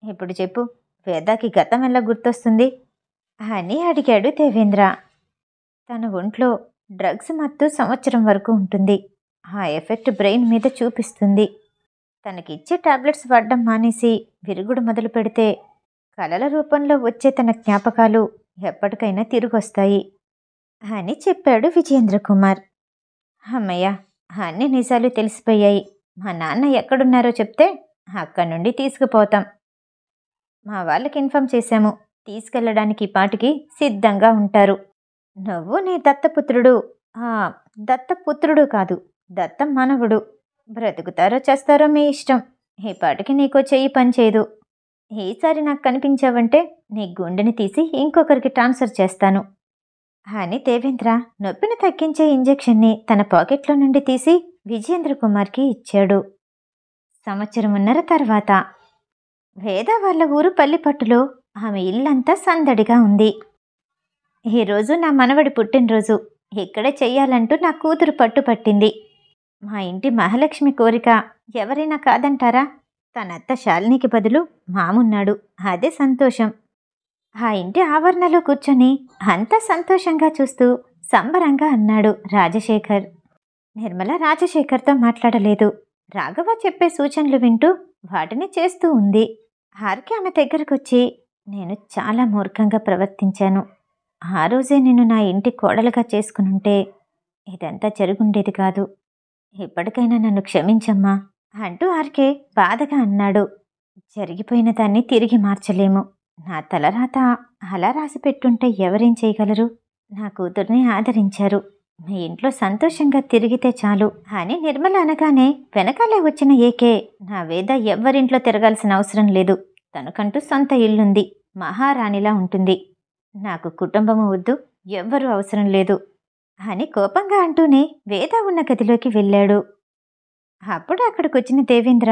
ఇప్పుడు చెప్పు, వేదాకి గతం ఎలా గుర్తొస్తుంది అని అడిగాడు దేవేంద్ర. తన ఒంట్లో డ్రగ్స్ మత్తు సంవత్సరం వరకు ఉంటుంది. ఆ ఎఫెక్ట్ బ్రెయిన్ మీద చూపిస్తుంది. తనకిచ్చే టాబ్లెట్స్ వాడడం మానేసి విరుగుడు మొదలు పెడితే కలల రూపంలో వచ్చే తన జ్ఞాపకాలు ఎప్పటికైనా తిరిగొస్తాయి అని చెప్పాడు విజేంద్ర కుమార్. అమ్మయ్య, అన్ని నిజాలు తెలిసిపోయాయి. మా నాన్న ఎక్కడున్నారో చెప్తే అక్కడి నుండి తీసుకుపోతాం. మా వాళ్ళకి ఇన్ఫామ్ చేశాము, తీసుకెళ్ళడానికి ఈ పాటికి సిద్ధంగా ఉంటారు. నువ్వు నీ దత్తపుత్రుడు, దత్తపుత్రుడు కాదు, దత్త మనవుడు, బ్రతుకుతారో చేస్తారో మీ ఇష్టం. ఈ పాటికి నీకో చెయ్యి పనిచేయదు. ఈసారి నాకు కనిపించావంటే నీ గుండెని తీసి ఇంకొకరికి ట్రాన్స్ఫర్ చేస్తాను అని దేవేంద్ర నొప్పిని తగ్గించే ఇంజెక్షన్ని తన పాకెట్లో నుండి తీసి విజేంద్ర కుమార్కి ఇచ్చాడు. సంవత్సరమున్నర తర్వాత వేద వాళ్ళ ఊరు పల్లిపట్టులో ఆమె ఇల్లంతా సందడిగా ఉంది. ఈరోజు నా మనవడి పుట్టినరోజు, ఇక్కడే చెయ్యాలంటూ నా కూతురు పట్టుపట్టింది. మా ఇంటి మహాలక్ష్మి కోరిక ఎవరైనా కాదంటారా? తనత్త శాలినికి బదులు మామున్నాడు, అదే సంతోషం. ఆ ఇంటి ఆవరణలో కూర్చొని అంతా సంతోషంగా చూస్తూ సంబరంగా అన్నాడు రాజశేఖర్. నిర్మల రాజశేఖర్తో మాట్లాడలేదు. రాఘవ చెప్పే సూచనలు వింటూ వాటిని చేస్తూ ఉంది. ఆర్కే ఆమె దగ్గరకొచ్చి, నేను చాలా మూర్ఖంగా ప్రవర్తించాను. ఆ రోజే నేను నా ఇంటి కోడలుగా చేసుకునుంటే ఇదంతా జరుగుండేది కాదు. ఇప్పటికైనా నన్ను క్షమించమ్మా అంటూ ఆర్కే బాధగా అన్నాడు. జరిగిపోయిన దాన్ని తిరిగి మార్చలేము. నా తలరాత అలా రాసి పెట్టుంటే ఎవరేం చేయగలరు? నా కూతుర్ని ఆదరించారు. మీ ఇంట్లో సంతోషంగా తిరిగితే చాలు అని నిర్మల అనగానే వెనకాలే వచ్చిన ఏకే, నా వేద ఎవ్వరింట్లో తిరగాల్సిన అవసరం లేదు. తనకంటూ సొంత ఇల్లుంది, మహారాణిలా ఉంటుంది. నాకు కుటుంబము వద్దు, ఎవ్వరూ అవసరం లేదు అని కోపంగా అంటూనే వేద ఉన్న గదిలోకి వెళ్ళాడు. అప్పుడు అక్కడికొచ్చిన దేవేంద్ర,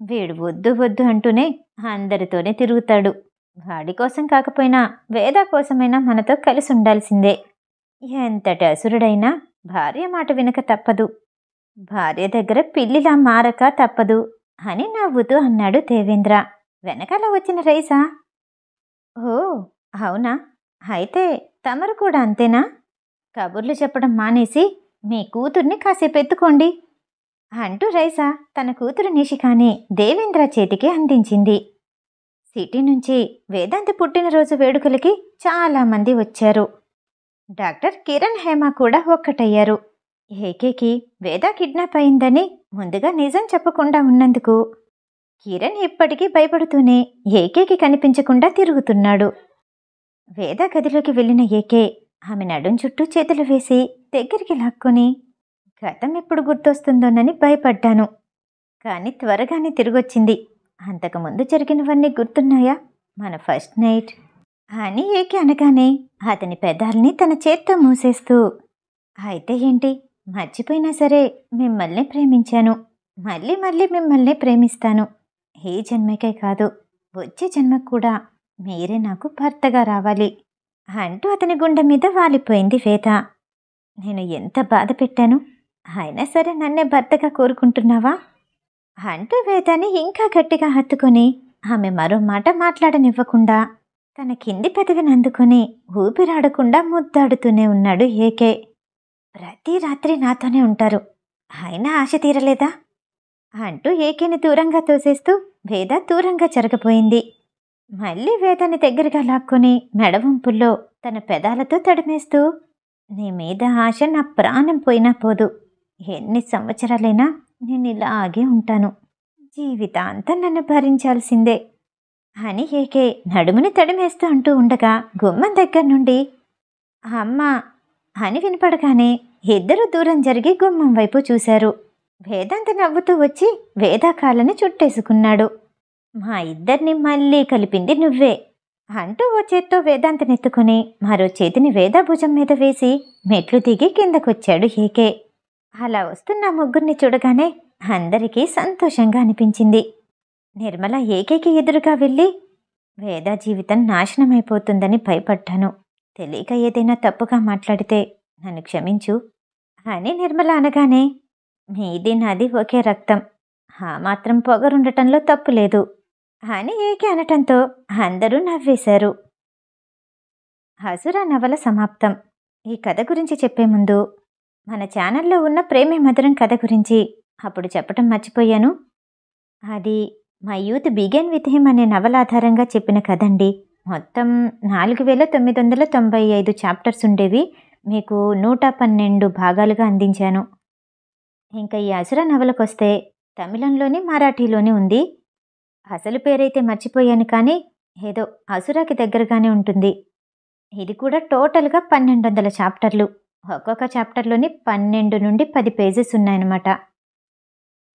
వీడు వద్దు వద్దు అంటూనే అందరితోనే తిరుగుతాడు. వాడి కోసం కాకపోయినా వేద కోసమైనా మనతో కలిసి ఉండాల్సిందే. ఎంతటి అసురుడైనా భార్య మాట వినక తప్పదు, భార్య దగ్గర పిల్లిలా మారక తప్పదు అని నవ్వుతూ అన్నాడు దేవేంద్ర. వెనకాల వచ్చిన రైసా, ఓ అవునా, అయితే తమరు కూడా అంతేనా? కబుర్లు చెప్పడం మానేసి మీ కూతుర్ని కాసేపు ఎత్తుకోండి అంటూ రైసా తన కూతురు నిషికాని దేవేంద్ర చేతికి అందించింది. సిటీ నుంచి వేదాంతి పుట్టినరోజు వేడుకలకి చాలామంది వచ్చారు. డాక్టర్ కిరణ్, హేమ కూడా ఒక్కటయ్యారు. ఏకేకి వేద కిడ్నాప్ అయిందని ముందుగా నిజం చెప్పకుండా ఉన్నందుకు కిరణ్ ఇప్పటికీ భయపడుతూనే ఏకేకి కనిపించకుండా తిరుగుతున్నాడు. వేద గదిలోకి వెళ్ళిన ఏకే ఆమె నడుం చుట్టూ చేతులు వేసి దగ్గరికి లాక్కొని, గతం ఎప్పుడు గుర్తొస్తుందోనని భయపడ్డాను, కానీ త్వరగానే తిరిగొచ్చింది. అంతకుముందు జరిగినవన్నీ గుర్తున్నాయా? మన ఫస్ట్ నైట్ అని ఏకే అనగానే అతని పెదాల్ని తన చేత్తో మూసేస్తూ, అయితే ఏంటి, మర్చిపోయినా సరే మిమ్మల్ని ప్రేమించాను, మళ్ళీ మళ్ళీ మిమ్మల్ని ప్రేమిస్తాను. ఈ జన్మకే కాదు, వచ్చే జన్మకు కూడా మీరే నాకు భర్తగా రావాలి అంటూ అతని గుండె మీద వాలిపోయింది వేద. నేను ఎంత బాధ పెట్టాను. అయినా సరే నన్నే భర్తగా కోరుకుంటున్నావా అంటూ వేదాన్ని ఇంకా గట్టిగా హత్తుకొని ఆమె మరో మాట మాట్లాడనివ్వకుండా తన కింది పెదవిని అందుకొని ఊపిరాడకుండా ముద్దాడుతూనే ఉన్నాడు ఏకే. ప్రతి రాత్రి నాతోనే ఉంటారు, అయినా ఆశ తీరలేదా అంటూ ఏకేని దూరంగా తోసేస్తూ వేద దూరంగా జరగబోయింది. మళ్ళీ వేదాన్ని దగ్గరగా లాక్కొని మెడవంపుల్లో తన పెదాలతో తడిమేస్తూ, నీ మీద ఆశ నా ప్రాణం పోయినా పోదు. ఎన్ని సంవత్సరాలైనా నేను ఇలాగే ఉంటాను. జీవితాంతం నన్ను భరించాల్సిందే అని ఏకే నడుముని తడిమేస్తూ అంటూ ఉండగా గుమ్మం దగ్గర నుండి అమ్మ అని వినపడగానే ఇద్దరూ దూరం జరిగి గుమ్మం వైపు చూశారు. వేదాంత నవ్వుతూ వచ్చి వేదా కాళ్ళని చుట్టేసుకున్నాడు. మా ఇద్దరిని మళ్ళీ కలిపింది నువ్వే అంటూ ఓ చేత్తో వేదాంతనెత్తుకుని మరో చేతిని వేదా భుజం మీద వేసి మెట్లు దిగి కిందకొచ్చాడు ఏకే. అలా వస్తున్న ముగ్గురిని చూడగానే అందరికీ సంతోషంగా అనిపించింది. నిర్మల ఏకేకి ఎదురుగా వెళ్ళి, వేదా జీవితం నాశనమైపోతుందని భయపడ్డాను. తెలియక ఏదైనా తప్పుగా మాట్లాడితే నన్ను క్షమించు అని నిర్మల అనగానే, మీది నాది ఒకే రక్తం, ఆ మాత్రం పొగరుండటంలో తప్పు లేదు అని ఏకే అనటంతో అందరూ నవ్వేశారు. హసురా నవల సమాప్తం. ఈ కథ గురించి చెప్పే ముందు మన ఛానల్లో ఉన్న ప్రేమే మధురం కథ గురించి అప్పుడు చెప్పటం మర్చిపోయాను. అది my youth began with him అనే నవల ఆధారంగా చెప్పిన కథండి. మొత్తం 4995 చాప్టర్స్ ఉండేవి. మీకు 112 భాగాలుగా అందించాను. ఇంకా ఈ అసుర నవలకొస్తే తమిళంలోని మరాఠీలోని ఉంది. అసలు పేరైతే మర్చిపోయాను, కానీ ఏదో అసురాకి దగ్గరగానే ఉంటుంది. ఇది కూడా టోటల్గా 1200 చాప్టర్లు. ఒక్కొక్క చాప్టర్లోని 12 నుండి 10 పేజెస్ ఉన్నాయన్నమాట.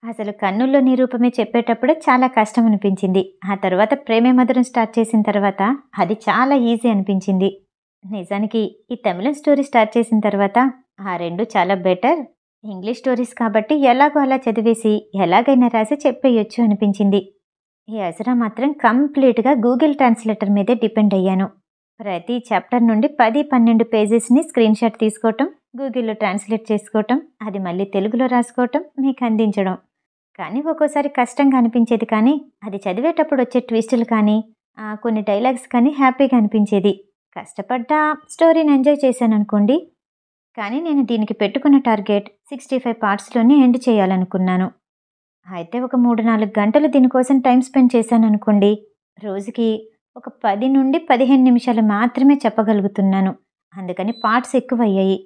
అసలు కన్నుల్లో నిరూపమే చెప్పేటప్పుడే చాలా కష్టం అనిపించింది. ఆ తర్వాత ప్రేమే మధురం స్టార్ట్ చేసిన తర్వాత అది చాలా ఈజీ అనిపించింది. నిజానికి ఈ తమిళం స్టోరీ స్టార్ట్ చేసిన తర్వాత ఆ రెండు చాలా బెటర్. ఇంగ్లీష్ స్టోరీస్ కాబట్టి ఎలాగో అలా చదివేసి ఎలాగైనా రాసి చెప్పేయొచ్చు అనిపించింది. ఈ అసురా మాత్రం కంప్లీట్గా గూగుల్ ట్రాన్స్లేటర్ మీదే డిపెండ్ అయ్యాను. ప్రతి చాప్టర్ నుండి 10-12 పేజెస్ని స్క్రీన్ షాట్ తీసుకోవటం, గూగుల్లో ట్రాన్స్లేట్ చేసుకోవటం, అది మళ్ళీ తెలుగులో రాసుకోవటం, మీకు అందించడం. కానీ ఒక్కోసారి కష్టంగా అనిపించేది, కానీ అది చదివేటప్పుడు వచ్చే ట్విస్టులు కానీ కొన్ని డైలాగ్స్ కానీ హ్యాపీగా అనిపించేది. కష్టపడ్డా స్టోరీని ఎంజాయ్ చేశాను అనుకోండి. కానీ నేను దీనికి పెట్టుకున్న టార్గెట్ 65 పార్ట్స్లోనే ఎండ్ చేయాలనుకున్నాను. అయితే ఒక 3-4 గంటలు దీనికోసం టైం స్పెండ్ చేశాను అనుకోండి. రోజుకి ఒక 10 నుండి 15 నిమిషాలు మాత్రమే చెప్పగలుగుతున్నాను. అందుకని పార్ట్స్ ఎక్కువ అయ్యాయి.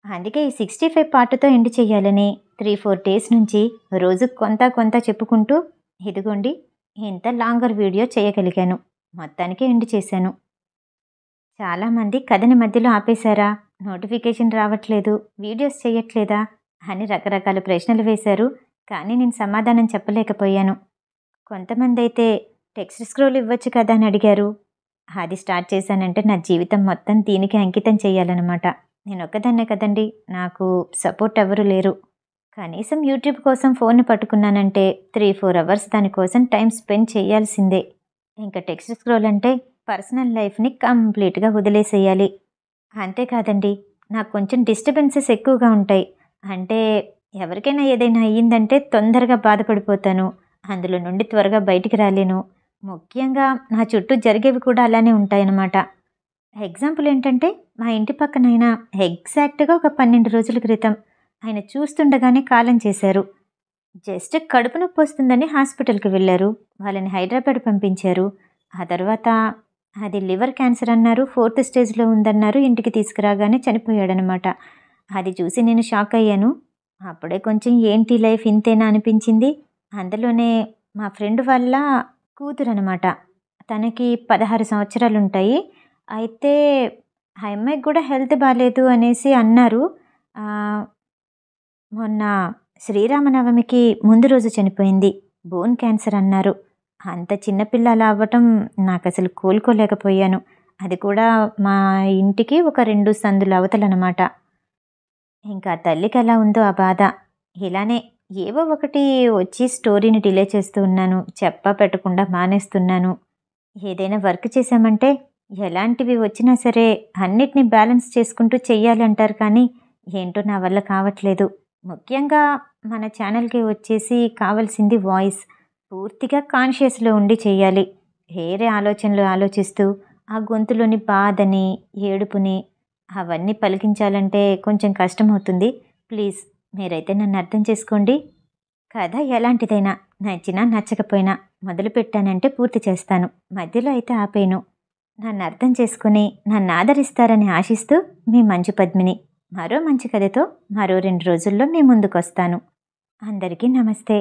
అందుకే ఈ 65 పార్ట్తో ఎండ్ చేయాలని 3-4 డేస్ నుంచి రోజు కొంత కొంత చెప్పుకుంటూ ఇదిగోండి ఇంత లాంగర్ వీడియో చేయగలిగాను. మొత్తానికి ఎండ్ చేశాను. చాలామంది కథని మధ్యలో ఆపేశారా, నోటిఫికేషన్ రావట్లేదు, వీడియోస్ చేయట్లేదా అని రకరకాల ప్రశ్నలు వేశారు. కానీ నేను సమాధానం చెప్పలేకపోయాను. కొంతమంది అయితే టెక్స్ట్ స్క్రోల్ ఇవ్వచ్చు కదా అని అడిగారు. అది స్టార్ట్ చేశానంటే నా జీవితం మొత్తం దీనికి అంకితం చేయాలన్నమాట. నేను ఒక్కదాన్నే కదండి, నాకు సపోర్ట్ ఎవరు లేరు. కనీసం యూట్యూబ్ కోసం ఫోన్ పట్టుకున్నానంటే 3-4 అవర్స్ దానికోసం టైం స్పెండ్ చేయాల్సిందే. ఇంకా టెక్స్ట్ స్క్రోల్ అంటే పర్సనల్ లైఫ్ని కంప్లీట్గా వదిలేసేయాలి. అంతేకాదండి, నాకు కొంచెం డిస్టర్బెన్సెస్ ఎక్కువగా ఉంటాయి. అంటే ఎవరికైనా ఏదైనా అయ్యిందంటే తొందరగా బాధపడిపోతాను, అందులో నుండి త్వరగా బయటికి రాలేను. ముఖ్యంగా నా చుట్టూ జరిగేవి కూడా అలానే ఉంటాయన్నమాట. ఎగ్జాంపుల్ ఏంటంటే, మా ఇంటి పక్కన ఆయన ఎగ్జాక్ట్గా ఒక 12 రోజుల క్రితం ఆయన చూస్తుండగానే కాలం చేశారు. జస్ట్ కడుపు నొప్పి వస్తుందని హాస్పిటల్కి వెళ్ళారు. వాళ్ళని హైదరాబాద్ పంపించారు. ఆ తర్వాత అది లివర్ క్యాన్సర్ అన్నారు, 4th స్టేజ్లో ఉందన్నారు. ఇంటికి తీసుకురాగానే చనిపోయాడనమాట. అది చూసి నేను షాక్ అయ్యాను. అప్పుడే కొంచెం ఏంటి లైఫ్ ఇంతేనా అనిపించింది. అందులోనే మా ఫ్రెండ్ వాళ్ళ కూతురు అనమాట, తనకి 16 సంవత్సరాలు ఉంటాయి. అయితే ఆ అమ్మాయికి కూడా హెల్త్ బాగాలేదు అనేసి అన్నారు. మొన్న శ్రీరామనవమికి ముందు రోజు చనిపోయింది. బోన్ క్యాన్సర్ అన్నారు. అంత చిన్నపిల్ల అలా అవ్వటం నాకు అసలు కోలుకోలేకపోయాను. అది కూడా మా ఇంటికి ఒక 2 సందుల అవతలనమాట. ఇంకా తల్లికి ఎలా ఉందో ఆ బాధ. ఇలానే ఏవో ఒకటి వచ్చి స్టోరీని డిలే చేస్తూ ఉన్నాను. చెప్పా పెట్టకుండా మానేస్తున్నాను. ఏదైనా వర్క్ చేశామంటే ఎలాంటివి వచ్చినా సరే అన్నిటిని బ్యాలెన్స్ చేసుకుంటూ చెయ్యాలి అంటారు కానీ ఏంటో నా వల్ల కావట్లేదు. ముఖ్యంగా మన ఛానల్‌కి వచ్చేసి కావాల్సింది వాయిస్. పూర్తిగా కాన్షియస్‌లో ఉండి చెయ్యాలి. వేరే ఆలోచనలు ఆలోచిస్తూ ఆ గొంతులోని బాధని, ఏడుపుని అవన్నీ పలికించాలంటే కొంచెం కష్టమవుతుంది. ప్లీజ్ మీరైతే నన్ను అర్థం చేసుకోండి. కథ ఎలాంటిదైనా నచ్చినా నచ్చకపోయినా మొదలుపెట్టానంటే పూర్తి చేస్తాను. మధ్యలో అయితే ఆపేయను. నన్ను అర్థం చేసుకుని నన్ను ఆదరిస్తారని ఆశిస్తూ మీ మంచు పద్మిని. మరో మంచి కథతో మరో 2 రోజుల్లో మీ ముందుకొస్తాను. అందరికీ నమస్తే.